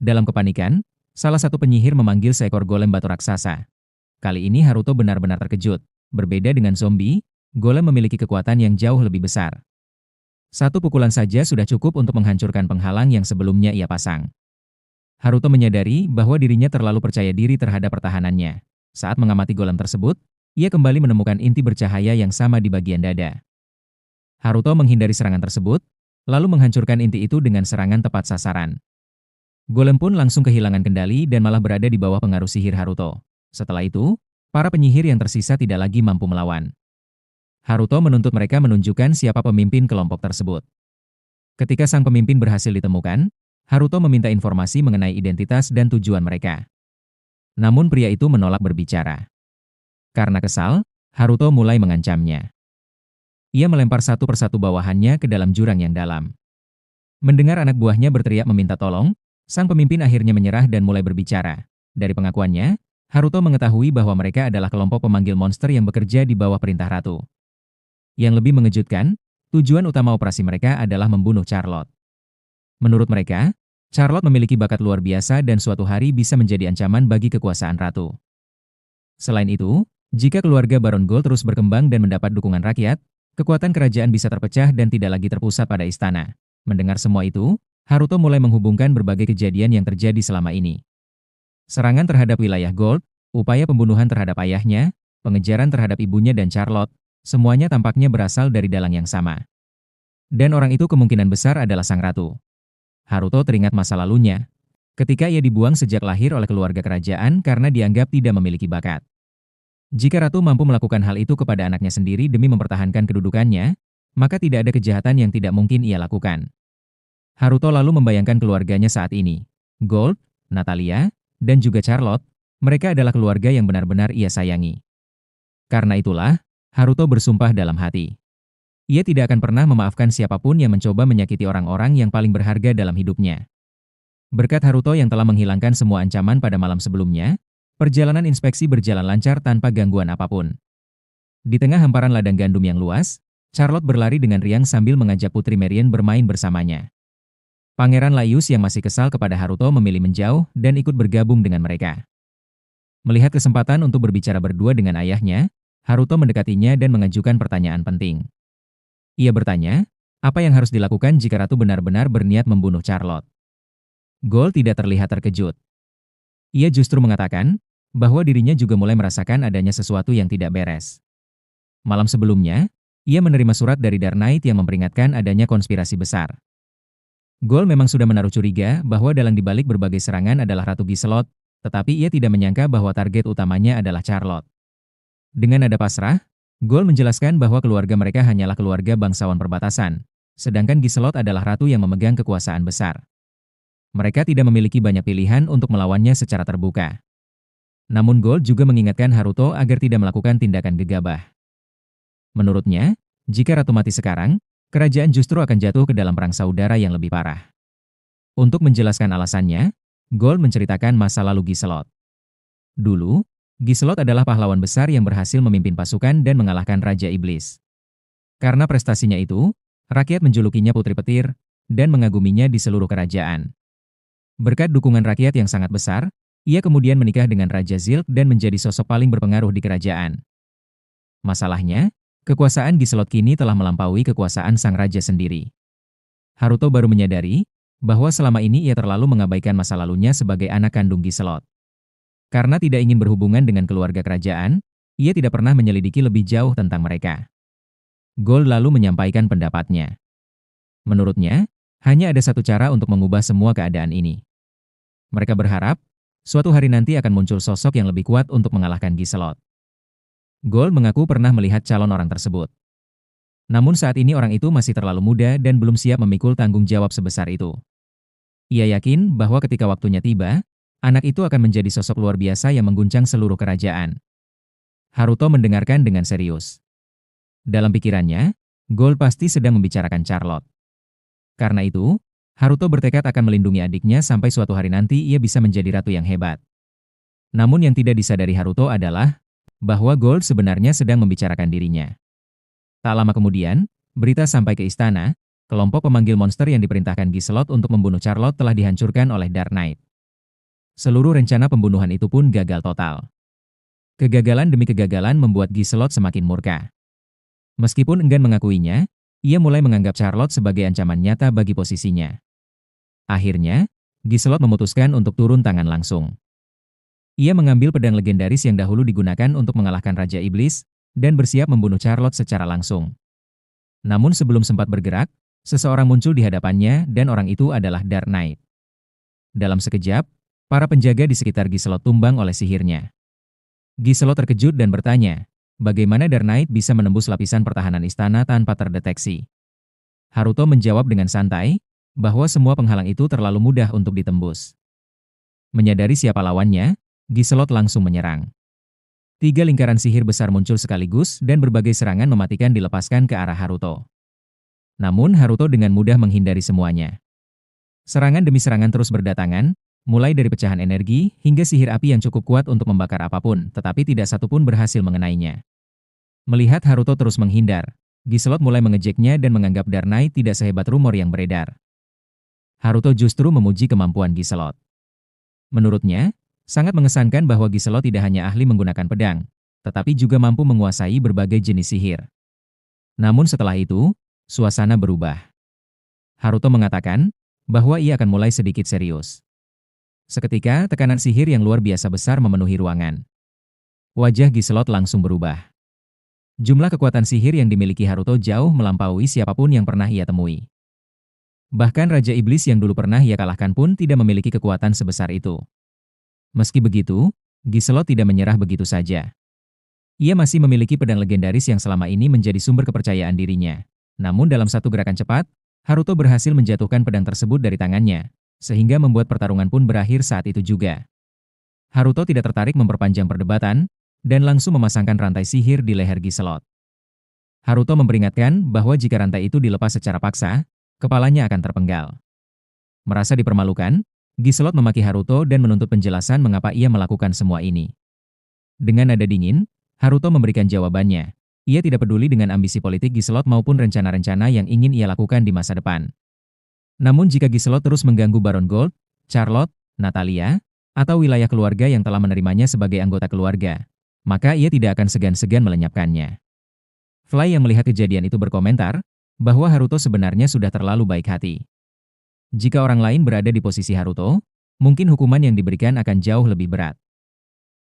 Dalam kepanikan, salah satu penyihir memanggil seekor golem batu raksasa. Kali ini Haruto benar-benar terkejut. Berbeda dengan zombie, golem memiliki kekuatan yang jauh lebih besar. Satu pukulan saja sudah cukup untuk menghancurkan penghalang yang sebelumnya ia pasang. Haruto menyadari bahwa dirinya terlalu percaya diri terhadap pertahanannya. Saat mengamati golem tersebut, ia kembali menemukan inti bercahaya yang sama di bagian dada. Haruto menghindari serangan tersebut, lalu menghancurkan inti itu dengan serangan tepat sasaran. Golem pun langsung kehilangan kendali dan malah berada di bawah pengaruh sihir Haruto. Setelah itu, para penyihir yang tersisa tidak lagi mampu melawan. Haruto menuntut mereka menunjukkan siapa pemimpin kelompok tersebut. Ketika sang pemimpin berhasil ditemukan, Haruto meminta informasi mengenai identitas dan tujuan mereka. Namun pria itu menolak berbicara. Karena kesal, Haruto mulai mengancamnya. Ia melempar satu persatu bawahannya ke dalam jurang yang dalam. Mendengar anak buahnya berteriak meminta tolong, sang pemimpin akhirnya menyerah dan mulai berbicara. Dari pengakuannya, Haruto mengetahui bahwa mereka adalah kelompok pemanggil monster yang bekerja di bawah perintah ratu. Yang lebih mengejutkan, tujuan utama operasi mereka adalah membunuh Charlotte. Menurut mereka, Charlotte memiliki bakat luar biasa dan suatu hari bisa menjadi ancaman bagi kekuasaan ratu. Selain itu, jika keluarga Baron Gold terus berkembang dan mendapat dukungan rakyat, kekuatan kerajaan bisa terpecah dan tidak lagi terpusat pada istana. Mendengar semua itu, Haruto mulai menghubungkan berbagai kejadian yang terjadi selama ini. Serangan terhadap wilayah Gold, upaya pembunuhan terhadap ayahnya, pengejaran terhadap ibunya dan Charlotte, semuanya tampaknya berasal dari dalang yang sama. Dan orang itu kemungkinan besar adalah sang ratu. Haruto teringat masa lalunya, ketika ia dibuang sejak lahir oleh keluarga kerajaan karena dianggap tidak memiliki bakat. Jika ratu mampu melakukan hal itu kepada anaknya sendiri demi mempertahankan kedudukannya, maka tidak ada kejahatan yang tidak mungkin ia lakukan. Haruto lalu membayangkan keluarganya saat ini. Gold, Natalia, dan juga Charlotte, mereka adalah keluarga yang benar-benar ia sayangi. Karena itulah, Haruto bersumpah dalam hati. Ia tidak akan pernah memaafkan siapapun yang mencoba menyakiti orang-orang yang paling berharga dalam hidupnya. Berkat Haruto yang telah menghilangkan semua ancaman pada malam sebelumnya, perjalanan inspeksi berjalan lancar tanpa gangguan apapun. Di tengah hamparan ladang gandum yang luas, Charlotte berlari dengan riang sambil mengajak Putri Marian bermain bersamanya. Pangeran Laius yang masih kesal kepada Haruto memilih menjauh dan ikut bergabung dengan mereka. Melihat kesempatan untuk berbicara berdua dengan ayahnya, Haruto mendekatinya dan mengajukan pertanyaan penting. Ia bertanya, apa yang harus dilakukan jika ratu benar-benar berniat membunuh Charlotte? Gold tidak terlihat terkejut. Ia justru mengatakan bahwa dirinya juga mulai merasakan adanya sesuatu yang tidak beres. Malam sebelumnya, ia menerima surat dari Dark Knight yang memperingatkan adanya konspirasi besar. Gold memang sudah menaruh curiga bahwa dalang dibalik berbagai serangan adalah Ratu Giselot, tetapi ia tidak menyangka bahwa target utamanya adalah Charlotte. Dengan nada pasrah, Gold menjelaskan bahwa keluarga mereka hanyalah keluarga bangsawan perbatasan, sedangkan Giselot adalah ratu yang memegang kekuasaan besar. Mereka tidak memiliki banyak pilihan untuk melawannya secara terbuka. Namun Gold juga mengingatkan Haruto agar tidak melakukan tindakan gegabah. Menurutnya, jika ratu mati sekarang, kerajaan justru akan jatuh ke dalam perang saudara yang lebih parah. Untuk menjelaskan alasannya, Gold menceritakan masa lalu Giselot. Dulu, Giselot adalah pahlawan besar yang berhasil memimpin pasukan dan mengalahkan Raja Iblis. Karena prestasinya itu, rakyat menjulukinya Putri Petir dan mengaguminya di seluruh kerajaan. Berkat dukungan rakyat yang sangat besar, ia kemudian menikah dengan Raja Zilk dan menjadi sosok paling berpengaruh di kerajaan. Masalahnya, kekuasaan Giselot kini telah melampaui kekuasaan sang raja sendiri. Haruto baru menyadari bahwa selama ini ia terlalu mengabaikan masa lalunya sebagai anak kandung Giselot. Karena tidak ingin berhubungan dengan keluarga kerajaan, ia tidak pernah menyelidiki lebih jauh tentang mereka. Gold lalu menyampaikan pendapatnya. Menurutnya, hanya ada satu cara untuk mengubah semua keadaan ini. Mereka berharap, suatu hari nanti akan muncul sosok yang lebih kuat untuk mengalahkan Giselot. Gold mengaku pernah melihat calon orang tersebut. Namun saat ini orang itu masih terlalu muda dan belum siap memikul tanggung jawab sebesar itu. Ia yakin bahwa ketika waktunya tiba, anak itu akan menjadi sosok luar biasa yang mengguncang seluruh kerajaan. Haruto mendengarkan dengan serius. Dalam pikirannya, Gold pasti sedang membicarakan Charlotte. Karena itu, Haruto bertekad akan melindungi adiknya sampai suatu hari nanti ia bisa menjadi ratu yang hebat. Namun yang tidak disadari Haruto adalah bahwa Gold sebenarnya sedang membicarakan dirinya. Tak lama kemudian, berita sampai ke istana, kelompok pemanggil monster yang diperintahkan Giselot untuk membunuh Charlotte telah dihancurkan oleh Dark Knight. Seluruh rencana pembunuhan itu pun gagal total. Kegagalan demi kegagalan membuat Giselot semakin murka. Meskipun enggan mengakuinya, ia mulai menganggap Charlotte sebagai ancaman nyata bagi posisinya. Akhirnya, Giselot memutuskan untuk turun tangan langsung. Ia mengambil pedang legendaris yang dahulu digunakan untuk mengalahkan Raja Iblis, dan bersiap membunuh Charlotte secara langsung. Namun sebelum sempat bergerak, seseorang muncul di hadapannya dan orang itu adalah Dark Knight. Dalam sekejap, para penjaga di sekitar Giselot tumbang oleh sihirnya. Giselot terkejut dan bertanya, bagaimana Dark Knight bisa menembus lapisan pertahanan istana tanpa terdeteksi. Haruto menjawab dengan santai, bahwa semua penghalang itu terlalu mudah untuk ditembus. Menyadari siapa lawannya, Giselot langsung menyerang. 3 lingkaran sihir besar muncul sekaligus dan berbagai serangan mematikan dilepaskan ke arah Haruto. Namun Haruto dengan mudah menghindari semuanya. Serangan demi serangan terus berdatangan, mulai dari pecahan energi hingga sihir api yang cukup kuat untuk membakar apapun, tetapi tidak satu pun berhasil mengenainya. Melihat Haruto terus menghindar, Giselot mulai mengejeknya dan menganggap Dark Knight tidak sehebat rumor yang beredar. Haruto justru memuji kemampuan Giselot. Menurutnya, sangat mengesankan bahwa Giselot tidak hanya ahli menggunakan pedang, tetapi juga mampu menguasai berbagai jenis sihir. Namun setelah itu, suasana berubah. Haruto mengatakan bahwa ia akan mulai sedikit serius. Seketika, tekanan sihir yang luar biasa besar memenuhi ruangan. Wajah Giselot langsung berubah. Jumlah kekuatan sihir yang dimiliki Haruto jauh melampaui siapapun yang pernah ia temui. Bahkan Raja Iblis yang dulu pernah ia kalahkan pun tidak memiliki kekuatan sebesar itu. Meski begitu, Giselot tidak menyerah begitu saja. Ia masih memiliki pedang legendaris yang selama ini menjadi sumber kepercayaan dirinya. Namun dalam satu gerakan cepat, Haruto berhasil menjatuhkan pedang tersebut dari tangannya, sehingga membuat pertarungan pun berakhir saat itu juga. Haruto tidak tertarik memperpanjang perdebatan, dan langsung memasangkan rantai sihir di leher Giselot. Haruto memperingatkan bahwa jika rantai itu dilepas secara paksa, kepalanya akan terpenggal. Merasa dipermalukan, Giselot memaki Haruto dan menuntut penjelasan mengapa ia melakukan semua ini. Dengan nada dingin, Haruto memberikan jawabannya. Ia tidak peduli dengan ambisi politik Giselot maupun rencana-rencana yang ingin ia lakukan di masa depan. Namun jika Giselot terus mengganggu Baron Gold, Charlotte, Natalia, atau wilayah keluarga yang telah menerimanya sebagai anggota keluarga, maka ia tidak akan segan-segan melenyapkannya. Fly yang melihat kejadian itu berkomentar bahwa Haruto sebenarnya sudah terlalu baik hati. Jika orang lain berada di posisi Haruto, mungkin hukuman yang diberikan akan jauh lebih berat.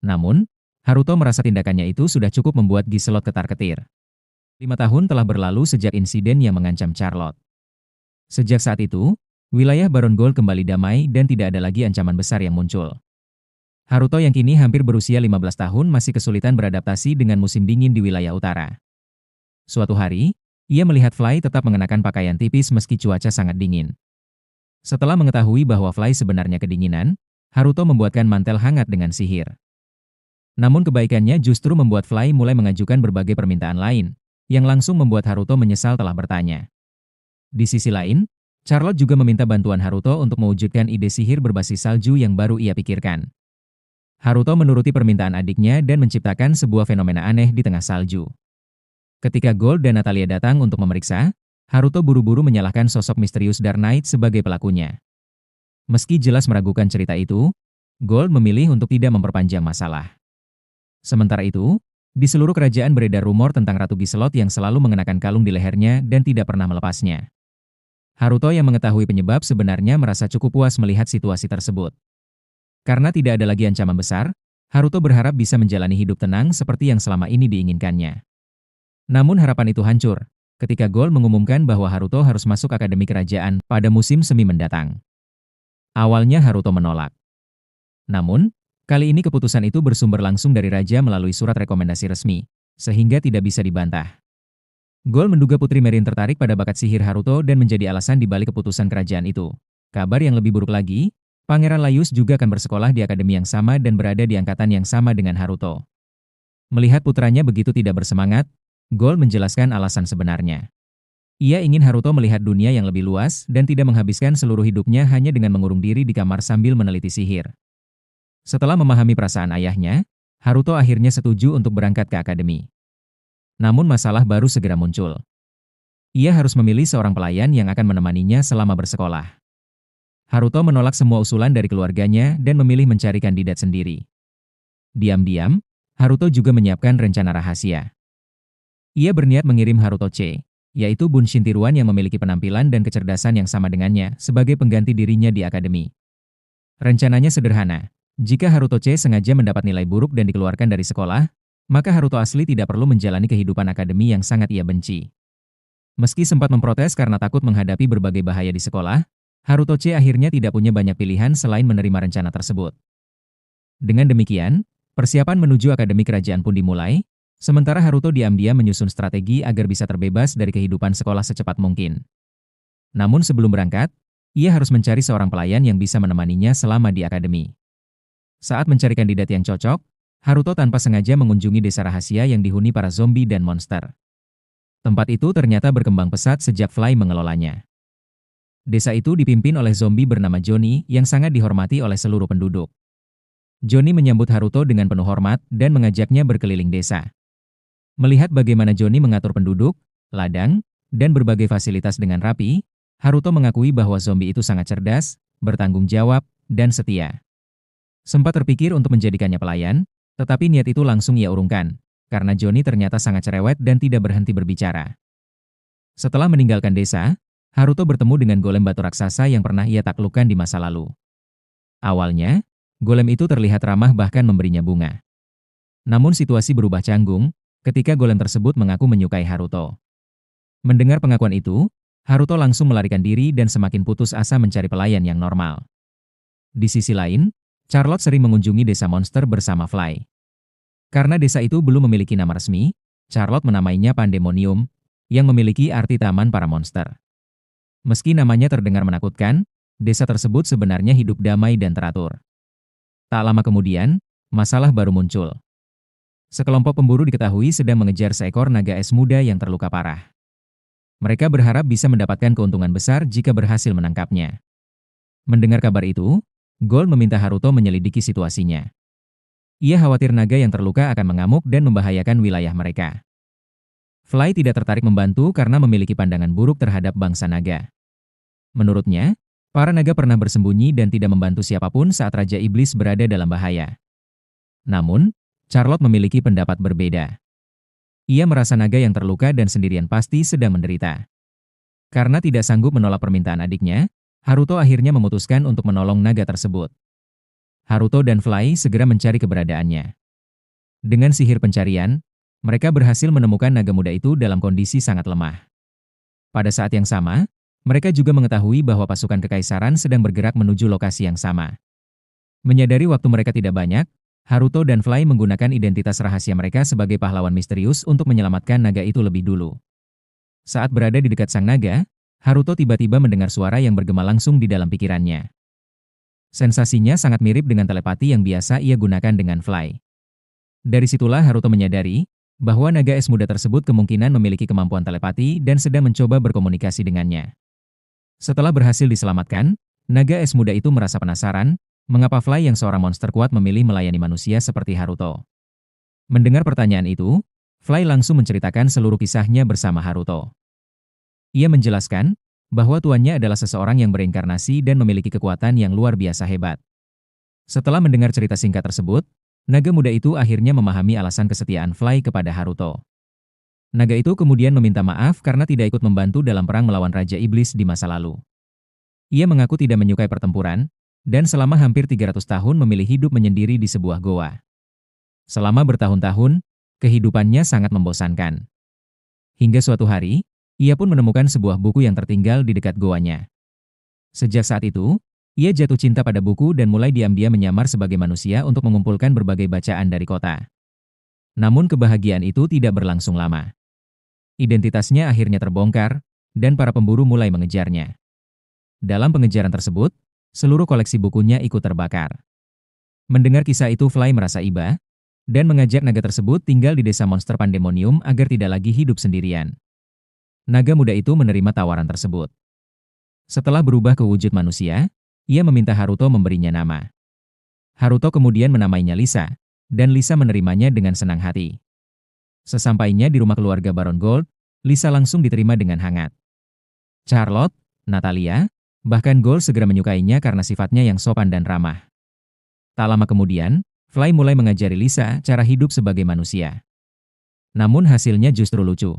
Namun, Haruto merasa tindakannya itu sudah cukup membuat Giselot ketar-ketir. 5 tahun telah berlalu sejak insiden yang mengancam Charlotte. Sejak saat itu, wilayah Baron Gold kembali damai dan tidak ada lagi ancaman besar yang muncul. Haruto yang kini hampir berusia 15 tahun masih kesulitan beradaptasi dengan musim dingin di wilayah utara. Suatu hari, ia melihat Fly tetap mengenakan pakaian tipis meski cuaca sangat dingin. Setelah mengetahui bahwa Fly sebenarnya kedinginan, Haruto membuatkan mantel hangat dengan sihir. Namun kebaikannya justru membuat Fly mulai mengajukan berbagai permintaan lain, yang langsung membuat Haruto menyesal telah bertanya. Di sisi lain, Charlotte juga meminta bantuan Haruto untuk mewujudkan ide sihir berbasis salju yang baru ia pikirkan. Haruto menuruti permintaan adiknya dan menciptakan sebuah fenomena aneh di tengah salju. Ketika Gold dan Natalia datang untuk memeriksa, Haruto buru-buru menyalahkan sosok misterius Dark Knight sebagai pelakunya. Meski jelas meragukan cerita itu, Gold memilih untuk tidak memperpanjang masalah. Sementara itu, di seluruh kerajaan beredar rumor tentang Ratu Giselot yang selalu mengenakan kalung di lehernya dan tidak pernah melepasnya. Haruto yang mengetahui penyebab sebenarnya merasa cukup puas melihat situasi tersebut. Karena tidak ada lagi ancaman besar, Haruto berharap bisa menjalani hidup tenang seperti yang selama ini diinginkannya. Namun harapan itu hancur ketika Gold mengumumkan bahwa Haruto harus masuk Akademi Kerajaan pada musim semi mendatang. Awalnya Haruto menolak. Namun, kali ini keputusan itu bersumber langsung dari Raja melalui surat rekomendasi resmi, sehingga tidak bisa dibantah. Gold menduga Putri Merin tertarik pada bakat sihir Haruto dan menjadi alasan dibalik keputusan kerajaan itu. Kabar yang lebih buruk lagi, Pangeran Laius juga akan bersekolah di akademi yang sama dan berada di angkatan yang sama dengan Haruto. Melihat putranya begitu tidak bersemangat, Gold menjelaskan alasan sebenarnya. Ia ingin Haruto melihat dunia yang lebih luas dan tidak menghabiskan seluruh hidupnya hanya dengan mengurung diri di kamar sambil meneliti sihir. Setelah memahami perasaan ayahnya, Haruto akhirnya setuju untuk berangkat ke akademi. Namun masalah baru segera muncul. Ia harus memilih seorang pelayan yang akan menemaninya selama bersekolah. Haruto menolak semua usulan dari keluarganya dan memilih mencari kandidat sendiri. Diam-diam, Haruto juga menyiapkan rencana rahasia. Ia berniat mengirim Haruto C, yaitu Bunshin tiruan yang memiliki penampilan dan kecerdasan yang sama dengannya, sebagai pengganti dirinya di akademi. Rencananya sederhana. Jika Haruto C sengaja mendapat nilai buruk dan dikeluarkan dari sekolah, maka Haruto asli tidak perlu menjalani kehidupan akademi yang sangat ia benci. Meski sempat memprotes karena takut menghadapi berbagai bahaya di sekolah, Haruto C akhirnya tidak punya banyak pilihan selain menerima rencana tersebut. Dengan demikian, persiapan menuju akademi kerajaan pun dimulai, sementara Haruto diam-diam menyusun strategi agar bisa terbebas dari kehidupan sekolah secepat mungkin. Namun sebelum berangkat, ia harus mencari seorang pelayan yang bisa menemaninya selama di akademi. Saat mencari kandidat yang cocok, Haruto tanpa sengaja mengunjungi desa rahasia yang dihuni para zombie dan monster. Tempat itu ternyata berkembang pesat sejak Fly mengelolanya. Desa itu dipimpin oleh zombie bernama Johnny yang sangat dihormati oleh seluruh penduduk. Johnny menyambut Haruto dengan penuh hormat dan mengajaknya berkeliling desa. Melihat bagaimana Johnny mengatur penduduk, ladang, dan berbagai fasilitas dengan rapi, Haruto mengakui bahwa zombie itu sangat cerdas, bertanggung jawab, dan setia. Sempat terpikir untuk menjadikannya pelayan, tetapi niat itu langsung ia urungkan, karena Johnny ternyata sangat cerewet dan tidak berhenti berbicara. Setelah meninggalkan desa, Haruto bertemu dengan golem batu raksasa yang pernah ia taklukkan di masa lalu. Awalnya, golem itu terlihat ramah bahkan memberinya bunga. Namun situasi berubah canggung, ketika golem tersebut mengaku menyukai Haruto. Mendengar pengakuan itu, Haruto langsung melarikan diri dan semakin putus asa mencari pelayan yang normal. Di sisi lain, Charlotte sering mengunjungi desa monster bersama Fly. Karena desa itu belum memiliki nama resmi, Charlotte menamainya Pandemonium, yang memiliki arti taman para monster. Meski namanya terdengar menakutkan, desa tersebut sebenarnya hidup damai dan teratur. Tak lama kemudian, masalah baru muncul. Sekelompok pemburu diketahui sedang mengejar seekor naga es muda yang terluka parah. Mereka berharap bisa mendapatkan keuntungan besar jika berhasil menangkapnya. Mendengar kabar itu, Gold meminta Haruto menyelidiki situasinya. Ia khawatir naga yang terluka akan mengamuk dan membahayakan wilayah mereka. Fly tidak tertarik membantu karena memiliki pandangan buruk terhadap bangsa naga. Menurutnya, para naga pernah bersembunyi dan tidak membantu siapapun saat Raja Iblis berada dalam bahaya. Namun, Charlotte memiliki pendapat berbeda. Ia merasa naga yang terluka dan sendirian pasti sedang menderita. Karena tidak sanggup menolak permintaan adiknya, Haruto akhirnya memutuskan untuk menolong naga tersebut. Haruto dan Fly segera mencari keberadaannya. Dengan sihir pencarian, mereka berhasil menemukan naga muda itu dalam kondisi sangat lemah. Pada saat yang sama, mereka juga mengetahui bahwa pasukan kekaisaran sedang bergerak menuju lokasi yang sama. Menyadari waktu mereka tidak banyak, Haruto dan Fly menggunakan identitas rahasia mereka sebagai pahlawan misterius untuk menyelamatkan naga itu lebih dulu. Saat berada di dekat sang naga, Haruto tiba-tiba mendengar suara yang bergema langsung di dalam pikirannya. Sensasinya sangat mirip dengan telepati yang biasa ia gunakan dengan Fly. Dari situlah Haruto menyadari bahwa naga es muda tersebut kemungkinan memiliki kemampuan telepati dan sedang mencoba berkomunikasi dengannya. Setelah berhasil diselamatkan, naga es muda itu merasa penasaran, mengapa Fly yang seorang monster kuat memilih melayani manusia seperti Haruto. Mendengar pertanyaan itu, Fly langsung menceritakan seluruh kisahnya bersama Haruto. Ia menjelaskan bahwa tuannya adalah seseorang yang bereinkarnasi dan memiliki kekuatan yang luar biasa hebat. Setelah mendengar cerita singkat tersebut, naga muda itu akhirnya memahami alasan kesetiaan Fly kepada Haruto. Naga itu kemudian meminta maaf karena tidak ikut membantu dalam perang melawan Raja Iblis di masa lalu. Ia mengaku tidak menyukai pertempuran, dan selama hampir 300 tahun memilih hidup menyendiri di sebuah goa. Selama bertahun-tahun, kehidupannya sangat membosankan. Hingga suatu hari, ia pun menemukan sebuah buku yang tertinggal di dekat goanya. Sejak saat itu, ia jatuh cinta pada buku dan mulai diam-diam menyamar sebagai manusia untuk mengumpulkan berbagai bacaan dari kota. Namun kebahagiaan itu tidak berlangsung lama. Identitasnya akhirnya terbongkar, dan para pemburu mulai mengejarnya. Dalam pengejaran tersebut, seluruh koleksi bukunya ikut terbakar. Mendengar kisah itu Fly merasa iba, dan mengajak naga tersebut tinggal di desa monster Pandemonium agar tidak lagi hidup sendirian. Naga muda itu menerima tawaran tersebut. Setelah berubah ke wujud manusia, ia meminta Haruto memberinya nama. Haruto kemudian menamainya Lisa, dan Lisa menerimanya dengan senang hati. Sesampainya di rumah keluarga Baron Gold, Lisa langsung diterima dengan hangat. Charlotte, Natalia, bahkan Gold segera menyukainya karena sifatnya yang sopan dan ramah. Tak lama kemudian, Fly mulai mengajari Lisa cara hidup sebagai manusia. Namun hasilnya justru lucu.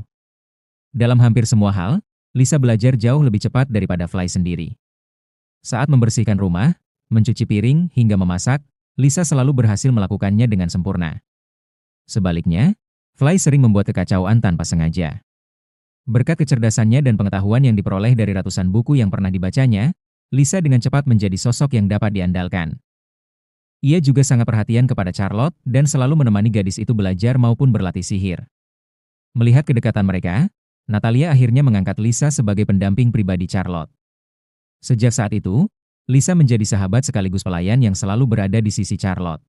Dalam hampir semua hal, Lisa belajar jauh lebih cepat daripada Fly sendiri. Saat membersihkan rumah, mencuci piring, hingga memasak, Lisa selalu berhasil melakukannya dengan sempurna. Sebaliknya, Fly sering membuat kekacauan tanpa sengaja. Berkat kecerdasannya dan pengetahuan yang diperoleh dari ratusan buku yang pernah dibacanya, Lisa dengan cepat menjadi sosok yang dapat diandalkan. Ia juga sangat perhatian kepada Charlotte dan selalu menemani gadis itu belajar maupun berlatih sihir. Melihat kedekatan mereka, Natalia akhirnya mengangkat Lisa sebagai pendamping pribadi Charlotte. Sejak saat itu, Lisa menjadi sahabat sekaligus pelayan yang selalu berada di sisi Charlotte.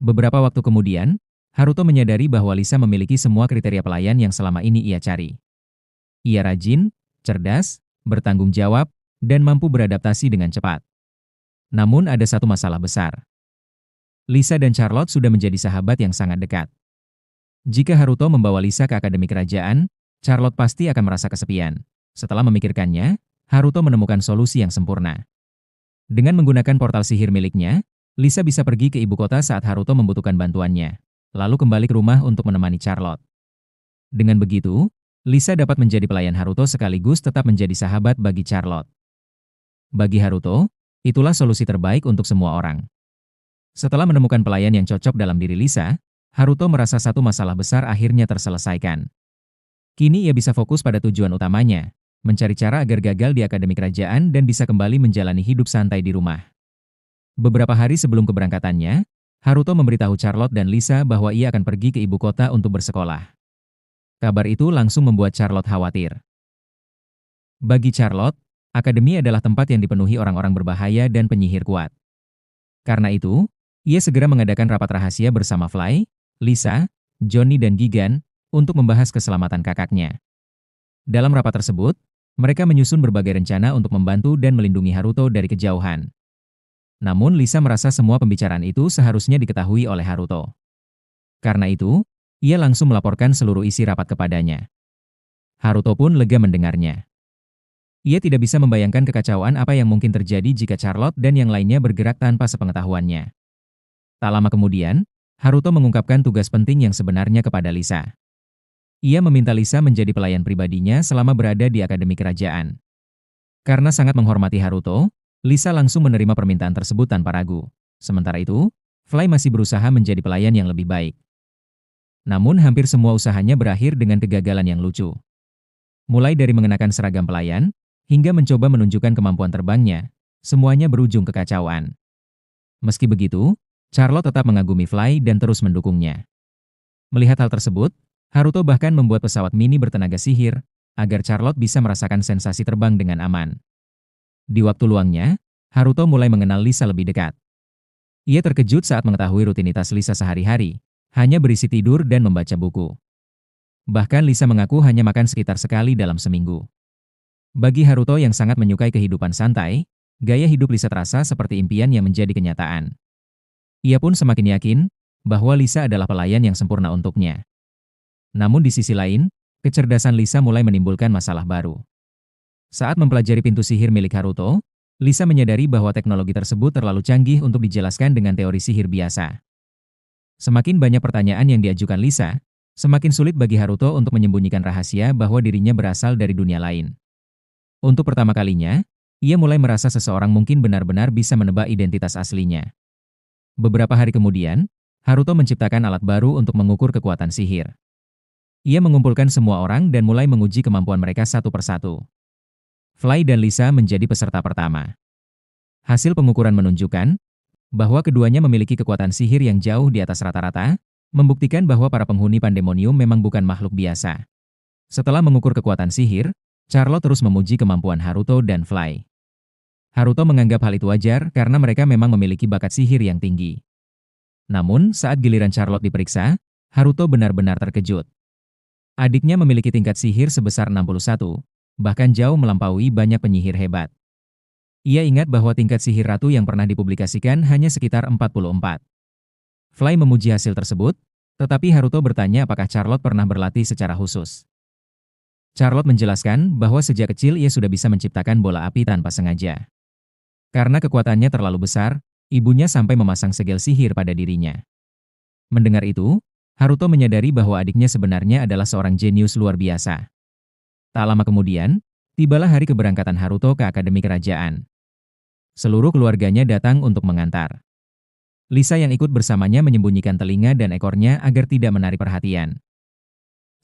Beberapa waktu kemudian, Haruto menyadari bahwa Lisa memiliki semua kriteria pelayan yang selama ini ia cari. Ia rajin, cerdas, bertanggung jawab, dan mampu beradaptasi dengan cepat. Namun ada satu masalah besar. Lisa dan Charlotte sudah menjadi sahabat yang sangat dekat. Jika Haruto membawa Lisa ke akademi kerajaan, Charlotte pasti akan merasa kesepian. Setelah memikirkannya, Haruto menemukan solusi yang sempurna. Dengan menggunakan portal sihir miliknya, Lisa bisa pergi ke ibu kota saat Haruto membutuhkan bantuannya, lalu kembali ke rumah untuk menemani Charlotte. Dengan begitu, Lisa dapat menjadi pelayan Haruto sekaligus tetap menjadi sahabat bagi Charlotte. Bagi Haruto, itulah solusi terbaik untuk semua orang. Setelah menemukan pelayan yang cocok dalam diri Lisa, Haruto merasa satu masalah besar akhirnya terselesaikan. Kini ia bisa fokus pada tujuan utamanya, mencari cara agar gagal di akademi kerajaan dan bisa kembali menjalani hidup santai di rumah. Beberapa hari sebelum keberangkatannya, Haruto memberitahu Charlotte dan Lisa bahwa ia akan pergi ke ibu kota untuk bersekolah. Kabar itu langsung membuat Charlotte khawatir. Bagi Charlotte, akademi adalah tempat yang dipenuhi orang-orang berbahaya dan penyihir kuat. Karena itu, ia segera mengadakan rapat rahasia bersama Fly, Lisa, Johnny dan Gigan untuk membahas keselamatan kakaknya. Dalam rapat tersebut, mereka menyusun berbagai rencana untuk membantu dan melindungi Haruto dari kejauhan. Namun Lisa merasa semua pembicaraan itu seharusnya diketahui oleh Haruto. Karena itu, ia langsung melaporkan seluruh isi rapat kepadanya. Haruto pun lega mendengarnya. Ia tidak bisa membayangkan kekacauan apa yang mungkin terjadi jika Charlotte dan yang lainnya bergerak tanpa sepengetahuannya. Tak lama kemudian, Haruto mengungkapkan tugas penting yang sebenarnya kepada Lisa. Ia meminta Lisa menjadi pelayan pribadinya selama berada di akademi kerajaan. Karena sangat menghormati Haruto, Lisa langsung menerima permintaan tersebut tanpa ragu. Sementara itu, Fly masih berusaha menjadi pelayan yang lebih baik. Namun hampir semua usahanya berakhir dengan kegagalan yang lucu. Mulai dari mengenakan seragam pelayan, hingga mencoba menunjukkan kemampuan terbangnya, semuanya berujung kekacauan. Meski begitu, Charlotte tetap mengagumi Fly dan terus mendukungnya. Melihat hal tersebut, Haruto bahkan membuat pesawat mini bertenaga sihir, agar Charlotte bisa merasakan sensasi terbang dengan aman. Di waktu luangnya, Haruto mulai mengenal Lisa lebih dekat. Ia terkejut saat mengetahui rutinitas Lisa sehari-hari, hanya berisi tidur dan membaca buku. Bahkan Lisa mengaku hanya makan sekitar sekali dalam seminggu. Bagi Haruto yang sangat menyukai kehidupan santai, gaya hidup Lisa terasa seperti impian yang menjadi kenyataan. Ia pun semakin yakin bahwa Lisa adalah pelayan yang sempurna untuknya. Namun di sisi lain, kecerdasan Lisa mulai menimbulkan masalah baru. Saat mempelajari pintu sihir milik Haruto, Lisa menyadari bahwa teknologi tersebut terlalu canggih untuk dijelaskan dengan teori sihir biasa. Semakin banyak pertanyaan yang diajukan Lisa, semakin sulit bagi Haruto untuk menyembunyikan rahasia bahwa dirinya berasal dari dunia lain. Untuk pertama kalinya, ia mulai merasa seseorang mungkin benar-benar bisa menebak identitas aslinya. Beberapa hari kemudian, Haruto menciptakan alat baru untuk mengukur kekuatan sihir. Ia mengumpulkan semua orang dan mulai menguji kemampuan mereka satu persatu. Fly dan Lisa menjadi peserta pertama. Hasil pengukuran menunjukkan bahwa keduanya memiliki kekuatan sihir yang jauh di atas rata-rata, membuktikan bahwa para penghuni Pandemonium memang bukan makhluk biasa. Setelah mengukur kekuatan sihir, Charlotte terus memuji kemampuan Haruto dan Fly. Haruto menganggap hal itu wajar karena mereka memang memiliki bakat sihir yang tinggi. Namun, saat giliran Charlotte diperiksa, Haruto benar-benar terkejut. Adiknya memiliki tingkat sihir sebesar 61, bahkan jauh melampaui banyak penyihir hebat. Ia ingat bahwa tingkat sihir ratu yang pernah dipublikasikan hanya sekitar 44. Fly memuji hasil tersebut, tetapi Haruto bertanya apakah Charlotte pernah berlatih secara khusus. Charlotte menjelaskan bahwa sejak kecil ia sudah bisa menciptakan bola api tanpa sengaja. Karena kekuatannya terlalu besar, ibunya sampai memasang segel sihir pada dirinya. Mendengar itu, Haruto menyadari bahwa adiknya sebenarnya adalah seorang jenius luar biasa. Tak lama kemudian, tibalah hari keberangkatan Haruto ke Akademi Kerajaan. Seluruh keluarganya datang untuk mengantar. Lisa yang ikut bersamanya menyembunyikan telinga dan ekornya agar tidak menarik perhatian.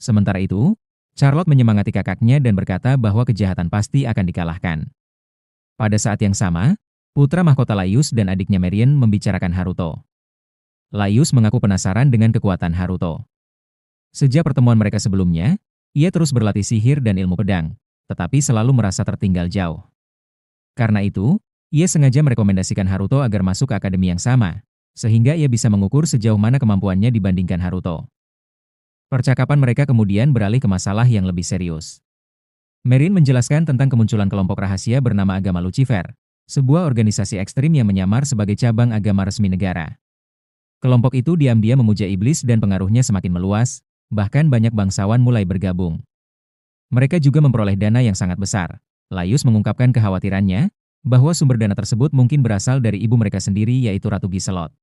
Sementara itu, Charlotte menyemangati kakaknya dan berkata bahwa kejahatan pasti akan dikalahkan. Pada saat yang sama, putra mahkota Laius dan adiknya Marion membicarakan Haruto. Laius mengaku penasaran dengan kekuatan Haruto. Sejak pertemuan mereka sebelumnya, ia terus berlatih sihir dan ilmu pedang, tetapi selalu merasa tertinggal jauh. Karena itu, ia sengaja merekomendasikan Haruto agar masuk ke akademi yang sama, sehingga ia bisa mengukur sejauh mana kemampuannya dibandingkan Haruto. Percakapan mereka kemudian beralih ke masalah yang lebih serius. Marion menjelaskan tentang kemunculan kelompok rahasia bernama Agama Lucifer, sebuah organisasi ekstrim yang menyamar sebagai cabang agama resmi negara. Kelompok itu diam-diam memuja iblis dan pengaruhnya semakin meluas, bahkan banyak bangsawan mulai bergabung. Mereka juga memperoleh dana yang sangat besar, Laius mengungkapkan kekhawatirannya bahwa sumber dana tersebut mungkin berasal dari ibu mereka sendiri yaitu Ratu Giselot.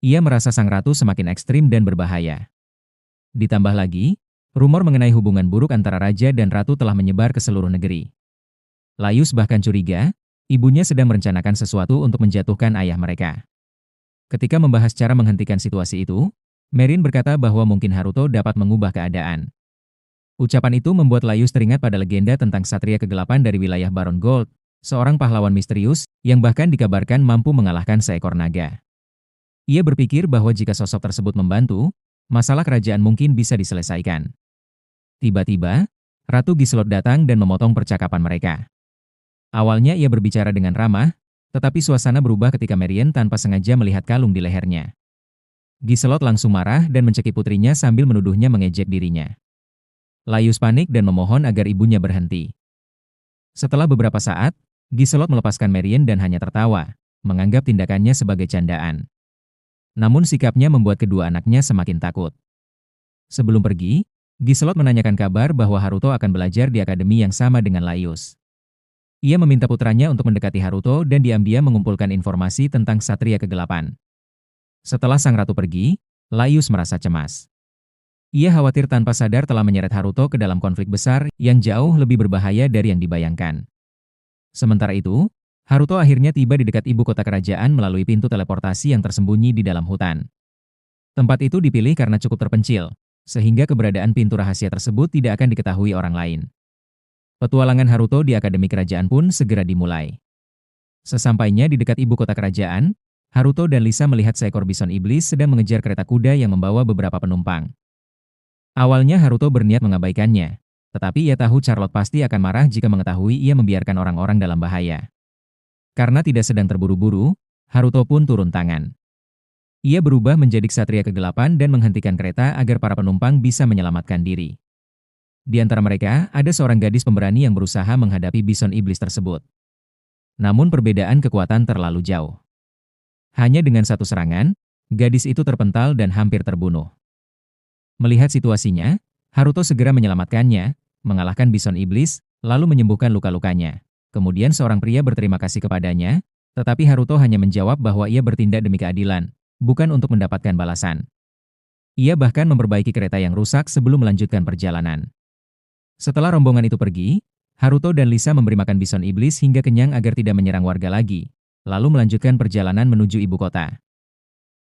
Ia merasa sang ratu semakin ekstrim dan berbahaya. Ditambah lagi, rumor mengenai hubungan buruk antara raja dan ratu telah menyebar ke seluruh negeri. Laius bahkan curiga, ibunya sedang merencanakan sesuatu untuk menjatuhkan ayah mereka. Ketika membahas cara menghentikan situasi itu, Merin berkata bahwa mungkin Haruto dapat mengubah keadaan. Ucapan itu membuat Laius teringat pada legenda tentang Satria Kegelapan dari wilayah Baron Gold, seorang pahlawan misterius yang bahkan dikabarkan mampu mengalahkan seekor naga. Ia berpikir bahwa jika sosok tersebut membantu, masalah kerajaan mungkin bisa diselesaikan. Tiba-tiba, Ratu Giselot datang dan memotong percakapan mereka. Awalnya ia berbicara dengan ramah, tetapi suasana berubah ketika Marian tanpa sengaja melihat kalung di lehernya. Giselot langsung marah dan mencekik putrinya sambil menuduhnya mengejek dirinya. Laius panik dan memohon agar ibunya berhenti. Setelah beberapa saat, Giselot melepaskan Marian dan hanya tertawa, menganggap tindakannya sebagai candaan. Namun sikapnya membuat kedua anaknya semakin takut. Sebelum pergi, Giselot menanyakan kabar bahwa Haruto akan belajar di akademi yang sama dengan Laius. Ia meminta putranya untuk mendekati Haruto dan diam-diam mengumpulkan informasi tentang Satria Kegelapan. Setelah sang ratu pergi, Laius merasa cemas. Ia khawatir tanpa sadar telah menyeret Haruto ke dalam konflik besar yang jauh lebih berbahaya dari yang dibayangkan. Sementara itu, Haruto akhirnya tiba di dekat ibu kota kerajaan melalui pintu teleportasi yang tersembunyi di dalam hutan. Tempat itu dipilih karena cukup terpencil, sehingga keberadaan pintu rahasia tersebut tidak akan diketahui orang lain. Petualangan Haruto di Akademi Kerajaan pun segera dimulai. Sesampainya di dekat ibu kota kerajaan, Haruto dan Lisa melihat seekor bison iblis sedang mengejar kereta kuda yang membawa beberapa penumpang. Awalnya Haruto berniat mengabaikannya, tetapi ia tahu Charlotte pasti akan marah jika mengetahui ia membiarkan orang-orang dalam bahaya. Karena tidak sedang terburu-buru, Haruto pun turun tangan. Ia berubah menjadi Ksatria Kegelapan dan menghentikan kereta agar para penumpang bisa menyelamatkan diri. Di antara mereka, ada seorang gadis pemberani yang berusaha menghadapi bison iblis tersebut. Namun perbedaan kekuatan terlalu jauh. Hanya dengan satu serangan, gadis itu terpental dan hampir terbunuh. Melihat situasinya, Haruto segera menyelamatkannya, mengalahkan bison iblis, lalu menyembuhkan luka-lukanya. Kemudian seorang pria berterima kasih kepadanya, tetapi Haruto hanya menjawab bahwa ia bertindak demi keadilan, bukan untuk mendapatkan balasan. Ia bahkan memperbaiki kereta yang rusak sebelum melanjutkan perjalanan. Setelah rombongan itu pergi, Haruto dan Lisa memberi makan bison iblis hingga kenyang agar tidak menyerang warga lagi, lalu melanjutkan perjalanan menuju ibu kota.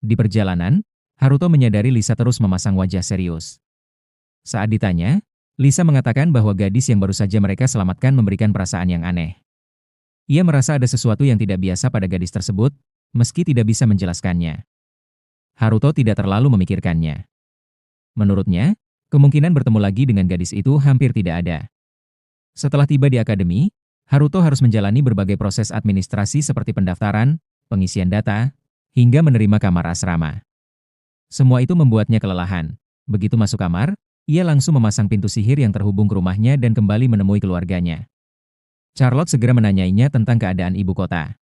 Di perjalanan, Haruto menyadari Lisa terus memasang wajah serius. Saat ditanya, Lisa mengatakan bahwa gadis yang baru saja mereka selamatkan memberikan perasaan yang aneh. Ia merasa ada sesuatu yang tidak biasa pada gadis tersebut, meski tidak bisa menjelaskannya. Haruto tidak terlalu memikirkannya. Menurutnya, kemungkinan bertemu lagi dengan gadis itu hampir tidak ada. Setelah tiba di akademi, Haruto harus menjalani berbagai proses administrasi seperti pendaftaran, pengisian data, hingga menerima kamar asrama. Semua itu membuatnya kelelahan. Begitu masuk kamar, ia langsung memasang pintu sihir yang terhubung ke rumahnya dan kembali menemui keluarganya. Charlotte segera menanyainya tentang keadaan ibu kota.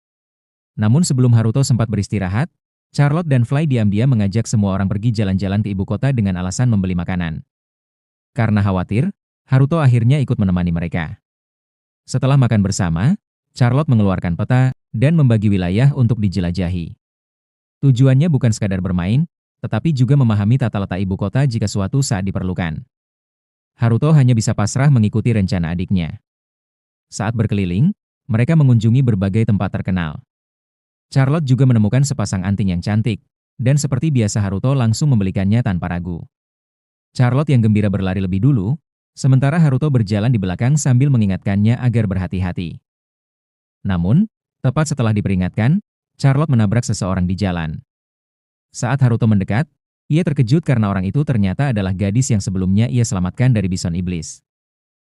Namun sebelum Haruto sempat beristirahat, Charlotte dan Fly diam-diam mengajak semua orang pergi jalan-jalan ke ibu kota dengan alasan membeli makanan. Karena khawatir, Haruto akhirnya ikut menemani mereka. Setelah makan bersama, Charlotte mengeluarkan peta dan membagi wilayah untuk dijelajahi. Tujuannya bukan sekadar bermain, tetapi juga memahami tata letak ibu kota jika suatu saat diperlukan. Haruto hanya bisa pasrah mengikuti rencana adiknya. Saat berkeliling, mereka mengunjungi berbagai tempat terkenal. Charlotte juga menemukan sepasang anting yang cantik, dan seperti biasa Haruto langsung membelikannya tanpa ragu. Charlotte yang gembira berlari lebih dulu, sementara Haruto berjalan di belakang sambil mengingatkannya agar berhati-hati. Namun, tepat setelah diperingatkan, Charlotte menabrak seseorang di jalan. Saat Haruto mendekat, ia terkejut karena orang itu ternyata adalah gadis yang sebelumnya ia selamatkan dari bison iblis.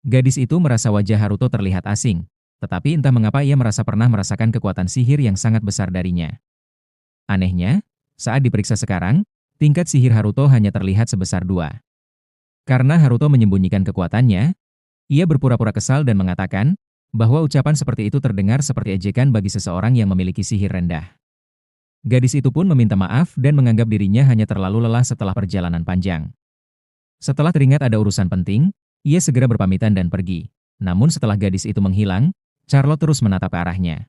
Gadis itu merasa wajah Haruto terlihat asing, tetapi entah mengapa ia merasa pernah merasakan kekuatan sihir yang sangat besar darinya. Anehnya, saat diperiksa sekarang, tingkat sihir Haruto hanya terlihat sebesar 2. Karena Haruto menyembunyikan kekuatannya, ia berpura-pura kesal dan mengatakan bahwa ucapan seperti itu terdengar seperti ejekan bagi seseorang yang memiliki sihir rendah. Gadis itu pun meminta maaf dan menganggap dirinya hanya terlalu lelah setelah perjalanan panjang. Setelah teringat ada urusan penting, ia segera berpamitan dan pergi, Namun setelah gadis itu menghilang, Charlotte terus menatap ke arahnya.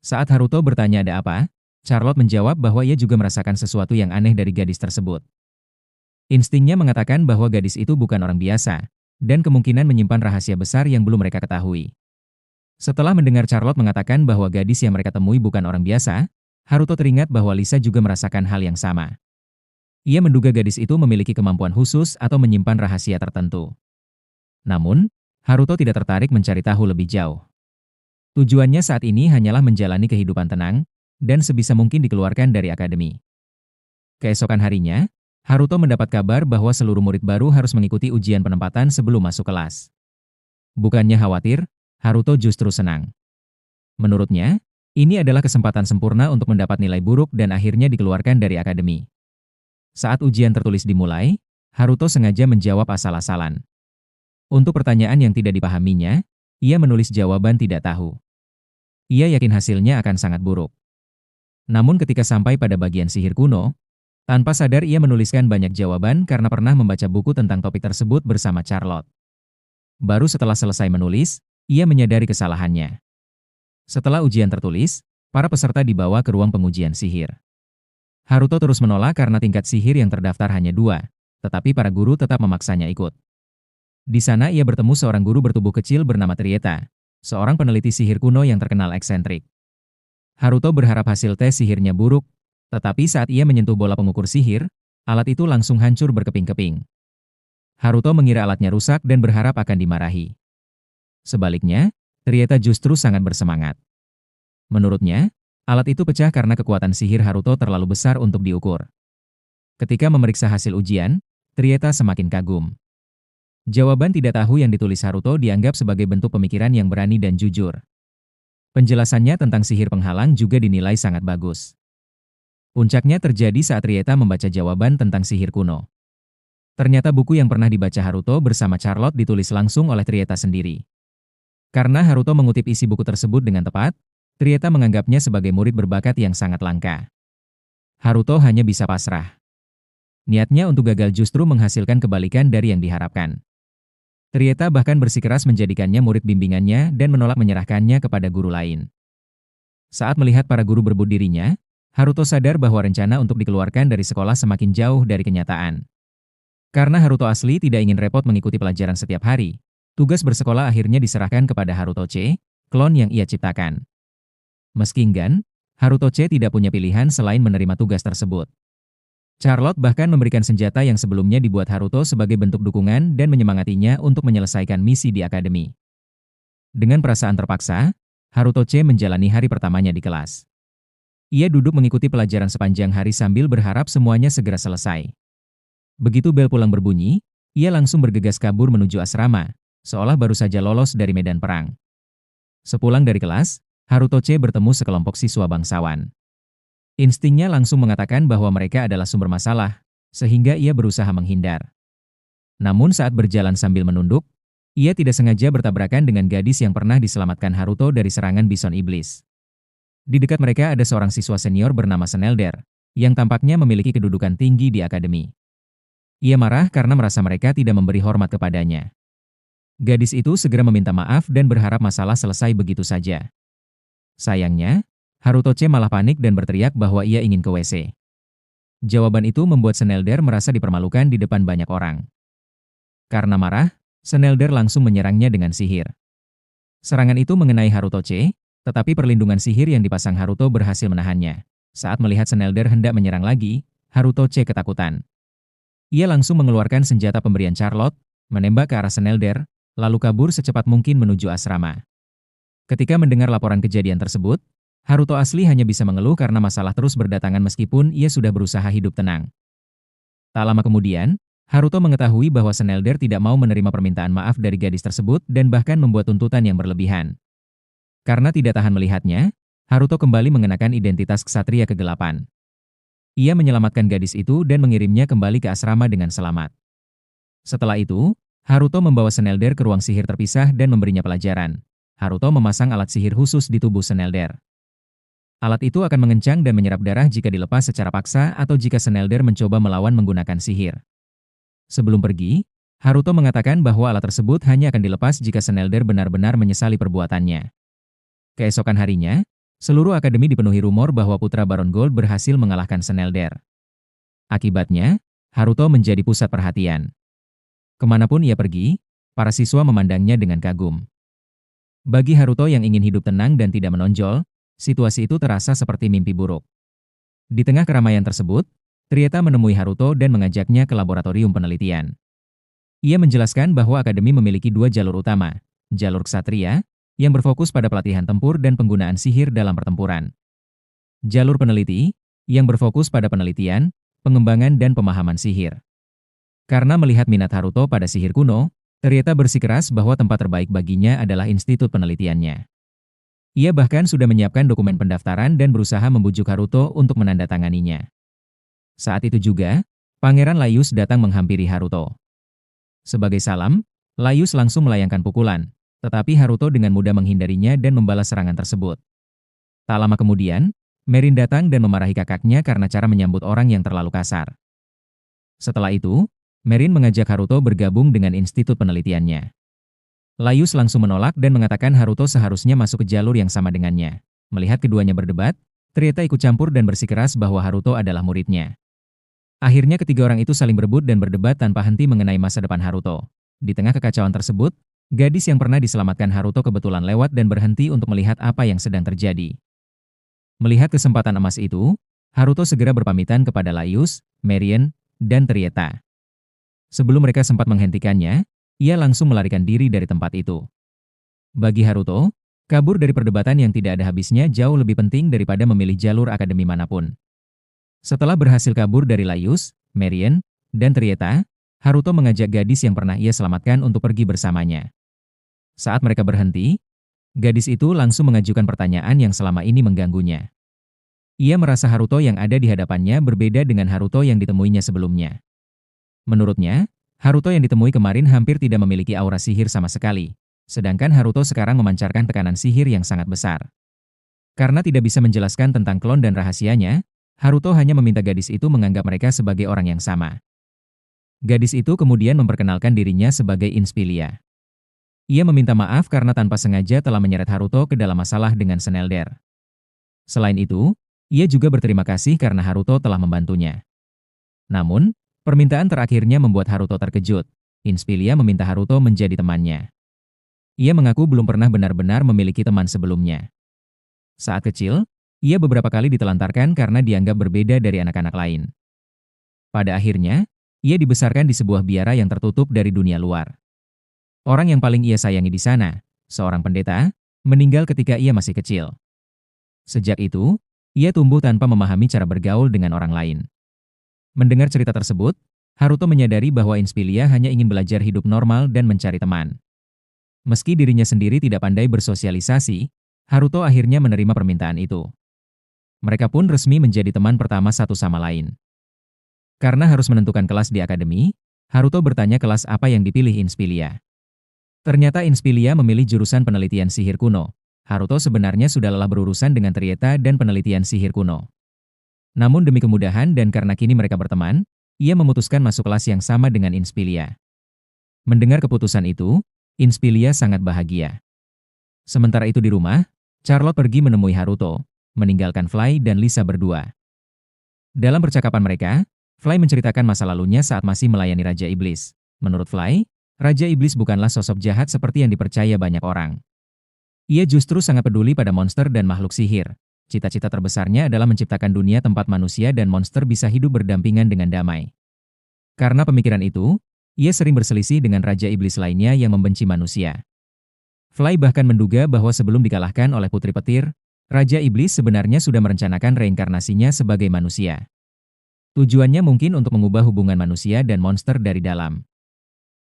Saat Haruto bertanya ada apa, Charlotte menjawab bahwa ia juga merasakan sesuatu yang aneh dari gadis tersebut. Instingnya mengatakan bahwa gadis itu bukan orang biasa, dan kemungkinan menyimpan rahasia besar yang belum mereka ketahui. Setelah mendengar Charlotte mengatakan bahwa gadis yang mereka temui bukan orang biasa, Haruto teringat bahwa Lisa juga merasakan hal yang sama. Ia menduga gadis itu memiliki kemampuan khusus atau menyimpan rahasia tertentu. Namun, Haruto tidak tertarik mencari tahu lebih jauh. Tujuannya saat ini hanyalah menjalani kehidupan tenang, dan sebisa mungkin dikeluarkan dari akademi. Keesokan harinya, Haruto mendapat kabar bahwa seluruh murid baru harus mengikuti ujian penempatan sebelum masuk kelas. Bukannya khawatir, Haruto justru senang. Menurutnya, ini adalah kesempatan sempurna untuk mendapat nilai buruk dan akhirnya dikeluarkan dari akademi. Saat ujian tertulis dimulai, Haruto sengaja menjawab asal-asalan. Untuk pertanyaan yang tidak dipahaminya, ia menulis jawaban tidak tahu. Ia yakin hasilnya akan sangat buruk. Namun ketika sampai pada bagian sihir kuno, tanpa sadar ia menuliskan banyak jawaban karena pernah membaca buku tentang topik tersebut bersama Charlotte. Baru setelah selesai menulis, ia menyadari kesalahannya. Setelah ujian tertulis, para peserta dibawa ke ruang pengujian sihir. Haruto terus menolak karena tingkat sihir yang terdaftar hanya 2, tetapi para guru tetap memaksanya ikut. Di sana ia bertemu seorang guru bertubuh kecil bernama Trieta, seorang peneliti sihir kuno yang terkenal eksentrik. Haruto berharap hasil tes sihirnya buruk, tetapi saat ia menyentuh bola pengukur sihir, alat itu langsung hancur berkeping-keping. Haruto mengira alatnya rusak dan berharap akan dimarahi. Sebaliknya, Trieta justru sangat bersemangat. Menurutnya, alat itu pecah karena kekuatan sihir Haruto terlalu besar untuk diukur. Ketika memeriksa hasil ujian, Trieta semakin kagum. Jawaban tidak tahu yang ditulis Haruto dianggap sebagai bentuk pemikiran yang berani dan jujur. Penjelasannya tentang sihir penghalang juga dinilai sangat bagus. Puncaknya terjadi saat Trieta membaca jawaban tentang sihir kuno. Ternyata buku yang pernah dibaca Haruto bersama Charlotte ditulis langsung oleh Trieta sendiri. Karena Haruto mengutip isi buku tersebut dengan tepat, Trieta menganggapnya sebagai murid berbakat yang sangat langka. Haruto hanya bisa pasrah. Niatnya untuk gagal justru menghasilkan kebalikan dari yang diharapkan. Trieta bahkan bersikeras menjadikannya murid bimbingannya dan menolak menyerahkannya kepada guru lain. Saat melihat para guru berebut dirinya, Haruto sadar bahwa rencana untuk dikeluarkan dari sekolah semakin jauh dari kenyataan. Karena Haruto asli tidak ingin repot mengikuti pelajaran setiap hari, tugas bersekolah akhirnya diserahkan kepada Haruto C, klon yang ia ciptakan. Meski enggan, Haruto C tidak punya pilihan selain menerima tugas tersebut. Charlotte bahkan memberikan senjata yang sebelumnya dibuat Haruto sebagai bentuk dukungan dan menyemangatinya untuk menyelesaikan misi di akademi. Dengan perasaan terpaksa, Haruto C menjalani hari pertamanya di kelas. Ia duduk mengikuti pelajaran sepanjang hari sambil berharap semuanya segera selesai. Begitu bel pulang berbunyi, ia langsung bergegas kabur menuju asrama, seolah baru saja lolos dari medan perang. Sepulang dari kelas, Haruto C bertemu sekelompok siswa bangsawan. Instingnya langsung mengatakan bahwa mereka adalah sumber masalah, sehingga ia berusaha menghindar. Namun saat berjalan sambil menunduk, ia tidak sengaja bertabrakan dengan gadis yang pernah diselamatkan Haruto dari serangan bison iblis. Di dekat mereka ada seorang siswa senior bernama Senelder, yang tampaknya memiliki kedudukan tinggi di akademi. Ia marah karena merasa mereka tidak memberi hormat kepadanya. Gadis itu segera meminta maaf dan berharap masalah selesai begitu saja. Sayangnya, Haruto C malah panik dan berteriak bahwa ia ingin ke WC. Jawaban itu membuat Senelder merasa dipermalukan di depan banyak orang. Karena marah, Senelder langsung menyerangnya dengan sihir. Serangan itu mengenai Haruto C, tetapi perlindungan sihir yang dipasang Haruto berhasil menahannya. Saat melihat Senelder hendak menyerang lagi, Haruto C ketakutan. Ia langsung mengeluarkan senjata pemberian Charlotte, menembak ke arah Senelder, lalu kabur secepat mungkin menuju asrama. Ketika mendengar laporan kejadian tersebut, Haruto asli hanya bisa mengeluh karena masalah terus berdatangan meskipun ia sudah berusaha hidup tenang. Tak lama kemudian, Haruto mengetahui bahwa Senelder tidak mau menerima permintaan maaf dari gadis tersebut dan bahkan membuat tuntutan yang berlebihan. Karena tidak tahan melihatnya, Haruto kembali mengenakan identitas ksatria kegelapan. Ia menyelamatkan gadis itu dan mengirimnya kembali ke asrama dengan selamat. Setelah itu, Haruto membawa Senelder ke ruang sihir terpisah dan memberinya pelajaran. Haruto memasang alat sihir khusus di tubuh Senelder. Alat itu akan mengencang dan menyerap darah jika dilepas secara paksa atau jika Senelder mencoba melawan menggunakan sihir. Sebelum pergi, Haruto mengatakan bahwa alat tersebut hanya akan dilepas jika Snelder benar-benar menyesali perbuatannya. Keesokan harinya, seluruh akademi dipenuhi rumor bahwa putra Baron Gold berhasil mengalahkan Snelder. Akibatnya, Haruto menjadi pusat perhatian. Kemanapun ia pergi, para siswa memandangnya dengan kagum. Bagi Haruto yang ingin hidup tenang dan tidak menonjol, situasi itu terasa seperti mimpi buruk. Di tengah keramaian tersebut, Trieta menemui Haruto dan mengajaknya ke laboratorium penelitian. Ia menjelaskan bahwa akademi memiliki dua jalur utama, jalur ksatria, yang berfokus pada pelatihan tempur dan penggunaan sihir dalam pertempuran. Jalur peneliti, yang berfokus pada penelitian, pengembangan dan pemahaman sihir. Karena melihat minat Haruto pada sihir kuno, Trieta bersikeras bahwa tempat terbaik baginya adalah institut penelitiannya. Ia bahkan sudah menyiapkan dokumen pendaftaran dan berusaha membujuk Haruto untuk menandatanganinya. Saat itu juga, Pangeran Laius datang menghampiri Haruto. Sebagai salam, Laius langsung melayangkan pukulan, tetapi Haruto dengan mudah menghindarinya dan membalas serangan tersebut. Tak lama kemudian, Merin datang dan memarahi kakaknya karena cara menyambut orang yang terlalu kasar. Setelah itu, Merin mengajak Haruto bergabung dengan institut penelitiannya. Laius langsung menolak dan mengatakan Haruto seharusnya masuk ke jalur yang sama dengannya. Melihat keduanya berdebat, Trieta ikut campur dan bersikeras bahwa Haruto adalah muridnya. Akhirnya ketiga orang itu saling berebut dan berdebat tanpa henti mengenai masa depan Haruto. Di tengah kekacauan tersebut, gadis yang pernah diselamatkan Haruto kebetulan lewat dan berhenti untuk melihat apa yang sedang terjadi. Melihat kesempatan emas itu, Haruto segera berpamitan kepada Laius, Merin, dan Trieta. Sebelum mereka sempat menghentikannya, ia langsung melarikan diri dari tempat itu. Bagi Haruto, kabur dari perdebatan yang tidak ada habisnya jauh lebih penting daripada memilih jalur akademi manapun. Setelah berhasil kabur dari Laius, Merin, dan Trieta, Haruto mengajak gadis yang pernah ia selamatkan untuk pergi bersamanya. Saat mereka berhenti, gadis itu langsung mengajukan pertanyaan yang selama ini mengganggunya. Ia merasa Haruto yang ada di hadapannya berbeda dengan Haruto yang ditemuinya sebelumnya. Menurutnya, Haruto yang ditemui kemarin hampir tidak memiliki aura sihir sama sekali, sedangkan Haruto sekarang memancarkan tekanan sihir yang sangat besar. Karena tidak bisa menjelaskan tentang klon dan rahasianya, Haruto hanya meminta gadis itu menganggap mereka sebagai orang yang sama. Gadis itu kemudian memperkenalkan dirinya sebagai Inspilia. Ia meminta maaf karena tanpa sengaja telah menyeret Haruto ke dalam masalah dengan Snelder. Selain itu, ia juga berterima kasih karena Haruto telah membantunya. Namun, permintaan terakhirnya membuat Haruto terkejut. Inspilia meminta Haruto menjadi temannya. Ia mengaku belum pernah benar-benar memiliki teman sebelumnya. Saat kecil, ia beberapa kali ditelantarkan karena dianggap berbeda dari anak-anak lain. Pada akhirnya, ia dibesarkan di sebuah biara yang tertutup dari dunia luar. Orang yang paling ia sayangi di sana, seorang pendeta, meninggal ketika ia masih kecil. Sejak itu, ia tumbuh tanpa memahami cara bergaul dengan orang lain. Mendengar cerita tersebut, Haruto menyadari bahwa Inspilia hanya ingin belajar hidup normal dan mencari teman. Meski dirinya sendiri tidak pandai bersosialisasi, Haruto akhirnya menerima permintaan itu. Mereka pun resmi menjadi teman pertama satu sama lain. Karena harus menentukan kelas di akademi, Haruto bertanya kelas apa yang dipilih Inspilia. Ternyata Inspilia memilih jurusan penelitian sihir kuno. Haruto sebenarnya sudah lelah berurusan dengan Trieta dan penelitian sihir kuno. Namun demi kemudahan dan karena kini mereka berteman, ia memutuskan masuk kelas yang sama dengan Inspilia. Mendengar keputusan itu, Inspilia sangat bahagia. Sementara itu di rumah, Charlotte pergi menemui Haruto, meninggalkan Fly dan Lisa berdua. Dalam percakapan mereka, Fly menceritakan masa lalunya saat masih melayani Raja Iblis. Menurut Fly, Raja Iblis bukanlah sosok jahat seperti yang dipercaya banyak orang. Ia justru sangat peduli pada monster dan makhluk sihir. Cita-cita terbesarnya adalah menciptakan dunia tempat manusia dan monster bisa hidup berdampingan dengan damai. Karena pemikiran itu, ia sering berselisih dengan Raja Iblis lainnya yang membenci manusia. Fly bahkan menduga bahwa sebelum dikalahkan oleh Putri Petir, Raja Iblis sebenarnya sudah merencanakan reinkarnasinya sebagai manusia. Tujuannya mungkin untuk mengubah hubungan manusia dan monster dari dalam.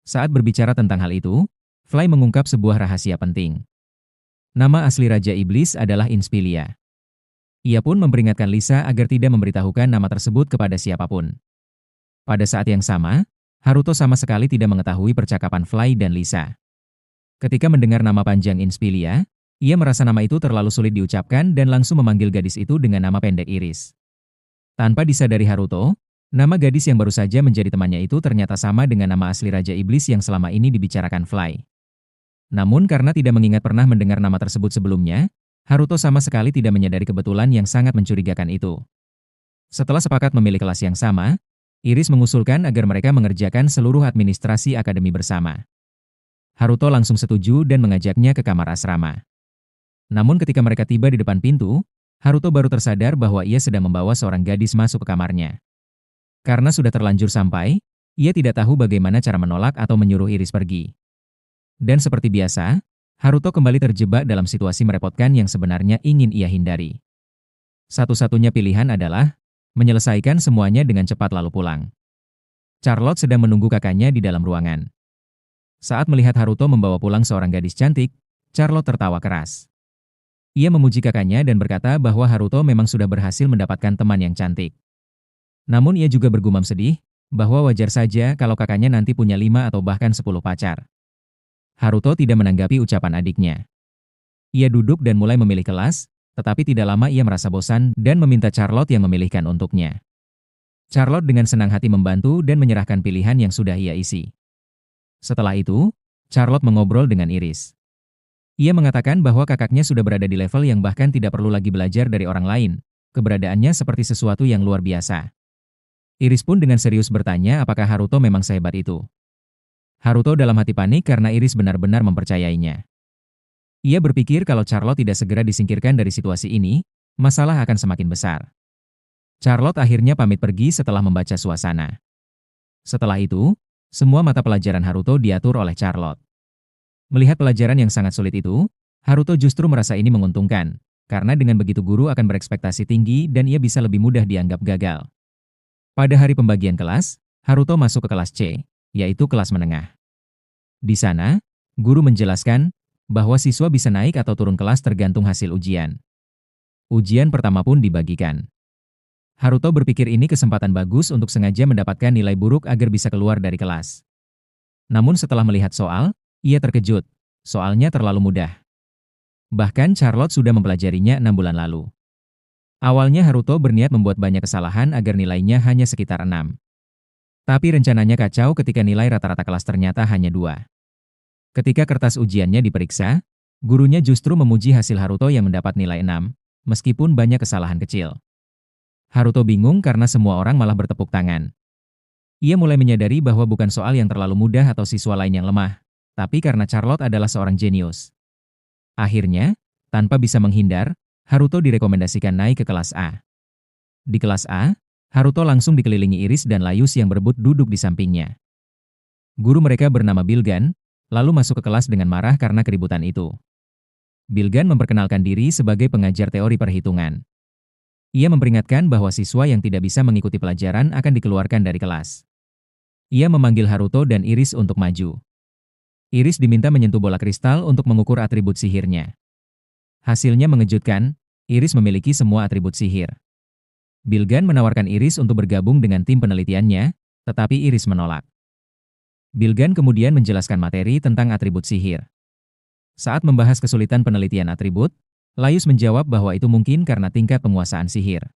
Saat berbicara tentang hal itu, Fly mengungkap sebuah rahasia penting. Nama asli Raja Iblis adalah Inspilia. Ia pun memperingatkan Lisa agar tidak memberitahukan nama tersebut kepada siapapun. Pada saat yang sama, Haruto sama sekali tidak mengetahui percakapan Fly dan Lisa. Ketika mendengar nama panjang Inspilia, ia merasa nama itu terlalu sulit diucapkan dan langsung memanggil gadis itu dengan nama pendek Iris. Tanpa disadari Haruto, Nama gadis yang baru saja menjadi temannya itu ternyata sama dengan nama asli Raja Iblis yang selama ini dibicarakan Fly. Namun karena tidak mengingat pernah mendengar nama tersebut sebelumnya, Haruto sama sekali tidak menyadari kebetulan yang sangat mencurigakan itu. Setelah sepakat memilih kelas yang sama, Iris mengusulkan agar mereka mengerjakan seluruh administrasi akademi bersama. Haruto langsung setuju dan mengajaknya ke kamar asrama. Namun ketika mereka tiba di depan pintu, Haruto baru tersadar bahwa ia sedang membawa seorang gadis masuk ke kamarnya. Karena sudah terlanjur sampai, ia tidak tahu bagaimana cara menolak atau menyuruh Iris pergi. Dan seperti biasa, Haruto kembali terjebak dalam situasi merepotkan yang sebenarnya ingin ia hindari. Satu-satunya pilihan adalah menyelesaikan semuanya dengan cepat lalu pulang. Charlotte sedang menunggu kakaknya di dalam ruangan. Saat melihat Haruto membawa pulang seorang gadis cantik, Charlotte tertawa keras. Ia memuji kakaknya dan berkata bahwa Haruto memang sudah berhasil mendapatkan teman yang cantik. Namun ia juga bergumam sedih, bahwa wajar saja kalau kakaknya nanti punya 5 atau bahkan 10 pacar. Haruto tidak menanggapi ucapan adiknya. Ia duduk dan mulai memilih kelas, tetapi tidak lama ia merasa bosan dan meminta Charlotte yang memilihkan untuknya. Charlotte dengan senang hati membantu dan menyerahkan pilihan yang sudah ia isi. Setelah itu, Charlotte mengobrol dengan Iris. Ia mengatakan bahwa kakaknya sudah berada di level yang bahkan tidak perlu lagi belajar dari orang lain. Keberadaannya seperti sesuatu yang luar biasa. Iris pun dengan serius bertanya apakah Haruto memang sehebat itu. Haruto dalam hati panik karena Iris benar-benar mempercayainya. Ia berpikir kalau Charlotte tidak segera disingkirkan dari situasi ini, masalah akan semakin besar. Charlotte akhirnya pamit pergi setelah membaca suasana. Setelah itu, semua mata pelajaran Haruto diatur oleh Charlotte. Melihat pelajaran yang sangat sulit itu, Haruto justru merasa ini menguntungkan, karena dengan begitu guru akan berekspektasi tinggi dan ia bisa lebih mudah dianggap gagal. Pada hari pembagian kelas, Haruto masuk ke kelas C, yaitu kelas menengah. Di sana, guru menjelaskan bahwa siswa bisa naik atau turun kelas tergantung hasil ujian. Ujian pertama pun dibagikan. Haruto berpikir ini kesempatan bagus untuk sengaja mendapatkan nilai buruk agar bisa keluar dari kelas. Namun setelah melihat soal, ia terkejut. Soalnya terlalu mudah. Bahkan Charlotte sudah mempelajarinya 6 bulan lalu. Awalnya Haruto berniat membuat banyak kesalahan agar nilainya hanya sekitar 6. Tapi rencananya kacau ketika nilai rata-rata kelas ternyata hanya 2. Ketika kertas ujiannya diperiksa, gurunya justru memuji hasil Haruto yang mendapat nilai 6, meskipun banyak kesalahan kecil. Haruto bingung karena semua orang malah bertepuk tangan. Ia mulai menyadari bahwa bukan soal yang terlalu mudah atau siswa lain yang lemah, tapi karena Charlotte adalah seorang jenius. Akhirnya, tanpa bisa menghindar, Haruto direkomendasikan naik ke kelas A. Di kelas A, Haruto langsung dikelilingi Iris dan Layus yang berebut duduk di sampingnya. Guru mereka bernama Bilgan, lalu masuk ke kelas dengan marah karena keributan itu. Bilgan memperkenalkan diri sebagai pengajar teori perhitungan. Ia memperingatkan bahwa siswa yang tidak bisa mengikuti pelajaran akan dikeluarkan dari kelas. Ia memanggil Haruto dan Iris untuk maju. Iris diminta menyentuh bola kristal untuk mengukur atribut sihirnya. Hasilnya mengejutkan, Iris memiliki semua atribut sihir. Bilgan menawarkan Iris untuk bergabung dengan tim penelitiannya, tetapi Iris menolak. Bilgan kemudian menjelaskan materi tentang atribut sihir. Saat membahas kesulitan penelitian atribut, Layus menjawab bahwa itu mungkin karena tingkat penguasaan sihir.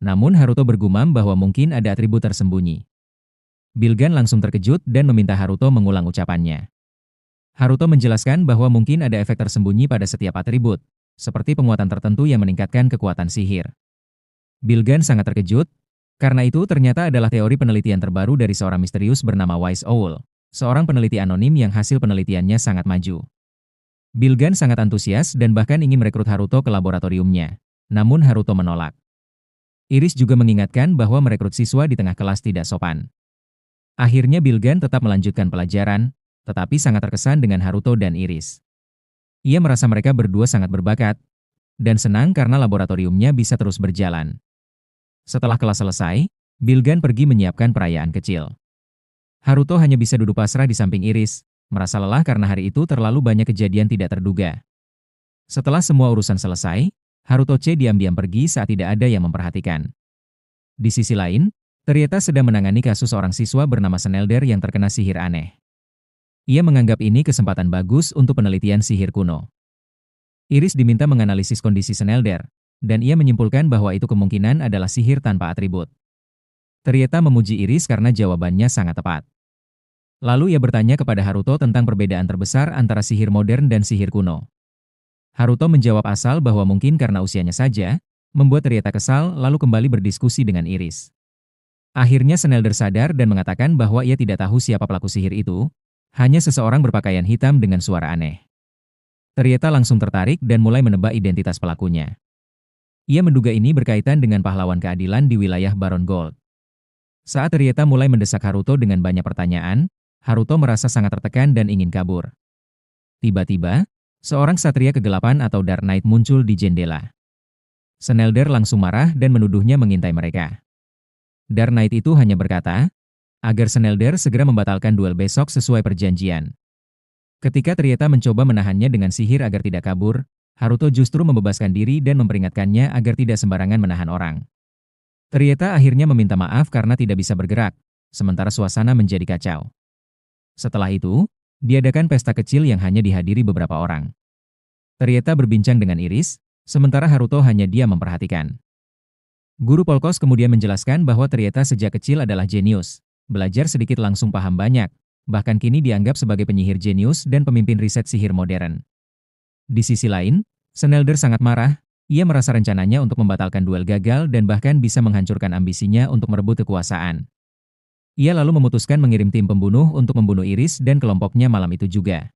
Namun Haruto bergumam bahwa mungkin ada atribut tersembunyi. Bilgan langsung terkejut dan meminta Haruto mengulang ucapannya. Haruto menjelaskan bahwa mungkin ada efek tersembunyi pada setiap atribut, seperti penguatan tertentu yang meningkatkan kekuatan sihir. Bilgan sangat terkejut, karena itu ternyata adalah teori penelitian terbaru dari seorang misterius bernama Wise Owl, seorang peneliti anonim yang hasil penelitiannya sangat maju. Bilgan sangat antusias dan bahkan ingin merekrut Haruto ke laboratoriumnya, namun Haruto menolak. Iris juga mengingatkan bahwa merekrut siswa di tengah kelas tidak sopan. Akhirnya Bilgan tetap melanjutkan pelajaran, tetapi sangat terkesan dengan Haruto dan Iris. Ia merasa mereka berdua sangat berbakat, dan senang karena laboratoriumnya bisa terus berjalan. Setelah kelas selesai, Bilgan pergi menyiapkan perayaan kecil. Haruto hanya bisa duduk pasrah di samping Iris, merasa lelah karena hari itu terlalu banyak kejadian tidak terduga. Setelah semua urusan selesai, Haruto diam-diam pergi saat tidak ada yang memperhatikan. Di sisi lain, Terieta sedang menangani kasus seorang siswa bernama Senelder yang terkena sihir aneh. Ia menganggap ini kesempatan bagus untuk penelitian sihir kuno. Iris diminta menganalisis kondisi Senelder, dan ia menyimpulkan bahwa itu kemungkinan adalah sihir tanpa atribut. Terieta memuji Iris karena jawabannya sangat tepat. Lalu ia bertanya kepada Haruto tentang perbedaan terbesar antara sihir modern dan sihir kuno. Haruto menjawab asal bahwa mungkin karena usianya saja, membuat Terieta kesal lalu kembali berdiskusi dengan Iris. Akhirnya Snelder sadar dan mengatakan bahwa ia tidak tahu siapa pelaku sihir itu, hanya seseorang berpakaian hitam dengan suara aneh. Terieta langsung tertarik dan mulai menebak identitas pelakunya. Ia menduga ini berkaitan dengan pahlawan keadilan di wilayah Baron Gold. Saat Terieta mulai mendesak Haruto dengan banyak pertanyaan, Haruto merasa sangat tertekan dan ingin kabur. Tiba-tiba, seorang ksatria kegelapan atau Dark Knight muncul di jendela. Snelder langsung marah dan menuduhnya mengintai mereka. Dark Knight itu hanya berkata, agar Snelder segera membatalkan duel besok sesuai perjanjian. Ketika Terieta mencoba menahannya dengan sihir agar tidak kabur, Haruto justru membebaskan diri dan memperingatkannya agar tidak sembarangan menahan orang. Terieta akhirnya meminta maaf karena tidak bisa bergerak, sementara suasana menjadi kacau. Setelah itu, diadakan pesta kecil yang hanya dihadiri beberapa orang. Terieta berbincang dengan Iris, sementara Haruto hanya diam memperhatikan. Guru Polkos kemudian menjelaskan bahwa Terieta sejak kecil adalah jenius, belajar sedikit langsung paham banyak, bahkan kini dianggap sebagai penyihir jenius dan pemimpin riset sihir modern. Di sisi lain, Snelder sangat marah, ia merasa rencananya untuk membatalkan duel gagal dan bahkan bisa menghancurkan ambisinya untuk merebut kekuasaan. Ia lalu memutuskan mengirim tim pembunuh untuk membunuh Iris dan kelompoknya malam itu juga.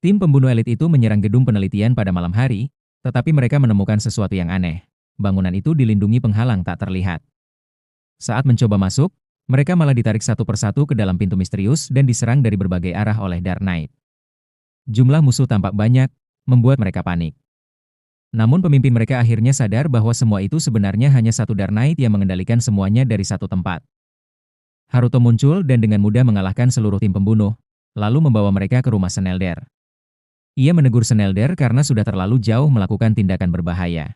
Tim pembunuh elit itu menyerang gedung penelitian pada malam hari, tetapi mereka menemukan sesuatu yang aneh. Bangunan itu dilindungi penghalang tak terlihat. Saat mencoba masuk, mereka malah ditarik satu persatu ke dalam pintu misterius dan diserang dari berbagai arah oleh Dark Knight. Jumlah musuh tampak banyak, membuat mereka panik. Namun pemimpin mereka akhirnya sadar bahwa semua itu sebenarnya hanya satu Dark Knight yang mengendalikan semuanya dari satu tempat. Haruto muncul dan dengan mudah mengalahkan seluruh tim pembunuh, lalu membawa mereka ke rumah Snelder. Ia menegur Snelder karena sudah terlalu jauh melakukan tindakan berbahaya.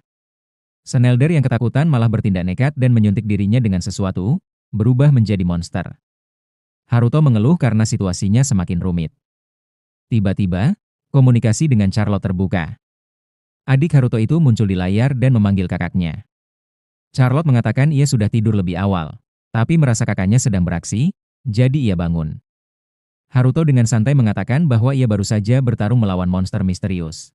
Snelder yang ketakutan malah bertindak nekat dan menyuntik dirinya dengan sesuatu, berubah menjadi monster. Haruto mengeluh karena situasinya semakin rumit. Tiba-tiba, komunikasi dengan Charlotte terbuka. Adik Haruto itu muncul di layar dan memanggil kakaknya. Charlotte mengatakan ia sudah tidur lebih awal, tapi merasa kakaknya sedang beraksi, jadi ia bangun. Haruto dengan santai mengatakan bahwa ia baru saja bertarung melawan monster misterius.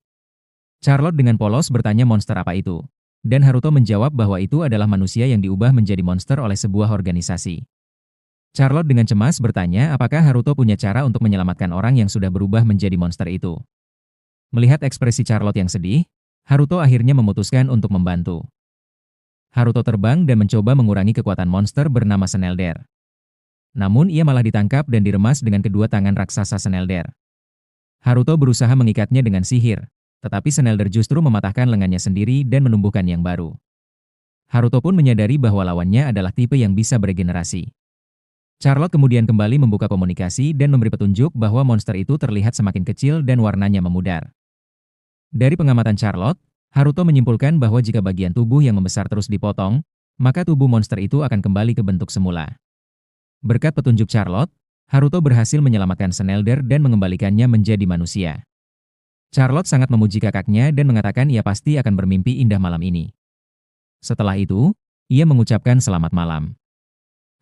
Charlotte dengan polos bertanya monster apa itu, dan Haruto menjawab bahwa itu adalah manusia yang diubah menjadi monster oleh sebuah organisasi. Charlotte dengan cemas bertanya apakah Haruto punya cara untuk menyelamatkan orang yang sudah berubah menjadi monster itu. Melihat ekspresi Charlotte yang sedih, Haruto akhirnya memutuskan untuk membantu. Haruto terbang dan mencoba mengurangi kekuatan monster bernama Snelder. Namun ia malah ditangkap dan diremas dengan kedua tangan raksasa Snelder. Haruto berusaha mengikatnya dengan sihir, tetapi Snelder justru mematahkan lengannya sendiri dan menumbuhkan yang baru. Haruto pun menyadari bahwa lawannya adalah tipe yang bisa beregenerasi. Charlotte kemudian kembali membuka komunikasi dan memberi petunjuk bahwa monster itu terlihat semakin kecil dan warnanya memudar. Dari pengamatan Charlotte, Haruto menyimpulkan bahwa jika bagian tubuh yang membesar terus dipotong, maka tubuh monster itu akan kembali ke bentuk semula. Berkat petunjuk Charlotte, Haruto berhasil menyelamatkan Snelder dan mengembalikannya menjadi manusia. Charlotte sangat memuji kakaknya dan mengatakan ia pasti akan bermimpi indah malam ini. Setelah itu, ia mengucapkan selamat malam.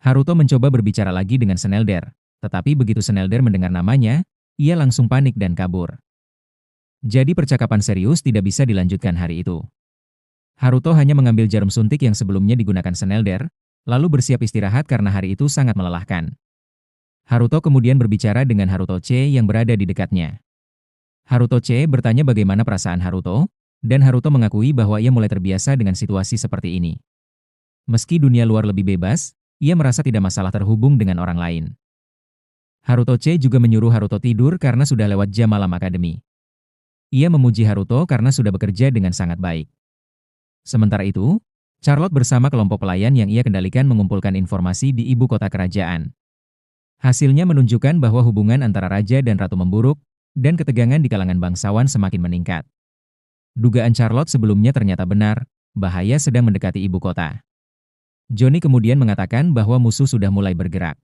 Haruto mencoba berbicara lagi dengan Snelder, tetapi begitu Snelder mendengar namanya, ia langsung panik dan kabur. Jadi percakapan serius tidak bisa dilanjutkan hari itu. Haruto hanya mengambil jarum suntik yang sebelumnya digunakan Snelder, lalu bersiap istirahat karena hari itu sangat melelahkan. Haruto kemudian berbicara dengan Haruto C yang berada di dekatnya. Haruto C bertanya bagaimana perasaan Haruto, dan Haruto mengakui bahwa ia mulai terbiasa dengan situasi seperti ini. Meski dunia luar lebih bebas, ia merasa tidak masalah terhubung dengan orang lain. Haruto C juga menyuruh Haruto tidur karena sudah lewat jam malam akademi. Ia memuji Haruto karena sudah bekerja dengan sangat baik. Sementara itu, Charlotte bersama kelompok pelayan yang ia kendalikan mengumpulkan informasi di ibu kota kerajaan. Hasilnya menunjukkan bahwa hubungan antara raja dan ratu memburuk, dan ketegangan di kalangan bangsawan semakin meningkat. Dugaan Charlotte sebelumnya ternyata benar, bahaya sedang mendekati ibu kota. Johnny kemudian mengatakan bahwa musuh sudah mulai bergerak.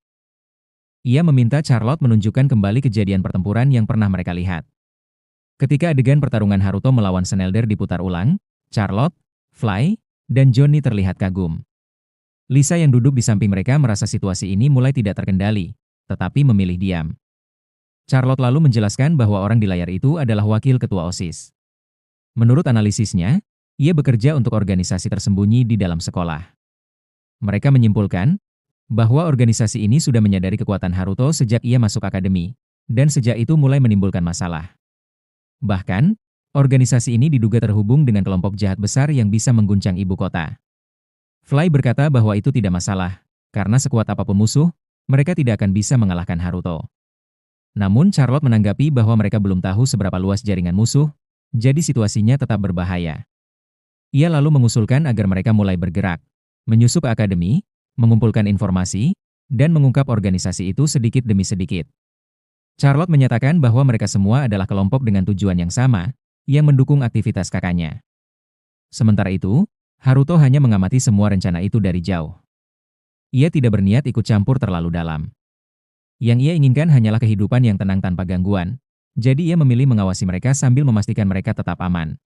Ia meminta Charlotte menunjukkan kembali kejadian pertempuran yang pernah mereka lihat. Ketika adegan pertarungan Haruto melawan Snelder diputar ulang, Charlotte, Fly, dan Johnny terlihat kagum. Lisa yang duduk di samping mereka merasa situasi ini mulai tidak terkendali, tetapi memilih diam. Charlotte lalu menjelaskan bahwa orang di layar itu adalah wakil ketua OSIS. Menurut analisisnya, ia bekerja untuk organisasi tersembunyi di dalam sekolah. Mereka menyimpulkan bahwa organisasi ini sudah menyadari kekuatan Haruto sejak ia masuk akademi, dan sejak itu mulai menimbulkan masalah. Bahkan, organisasi ini diduga terhubung dengan kelompok jahat besar yang bisa mengguncang ibu kota. Fly berkata bahwa itu tidak masalah, karena sekuat apapun musuh, mereka tidak akan bisa mengalahkan Haruto. Namun Charlotte menanggapi bahwa mereka belum tahu seberapa luas jaringan musuh, jadi situasinya tetap berbahaya. Ia lalu mengusulkan agar mereka mulai bergerak, menyusup ke akademi, mengumpulkan informasi, dan mengungkap organisasi itu sedikit demi sedikit. Charlotte menyatakan bahwa mereka semua adalah kelompok dengan tujuan yang sama, yang mendukung aktivitas kakaknya. Sementara itu, Haruto hanya mengamati semua rencana itu dari jauh. Ia tidak berniat ikut campur terlalu dalam. Yang ia inginkan hanyalah kehidupan yang tenang tanpa gangguan, jadi ia memilih mengawasi mereka sambil memastikan mereka tetap aman.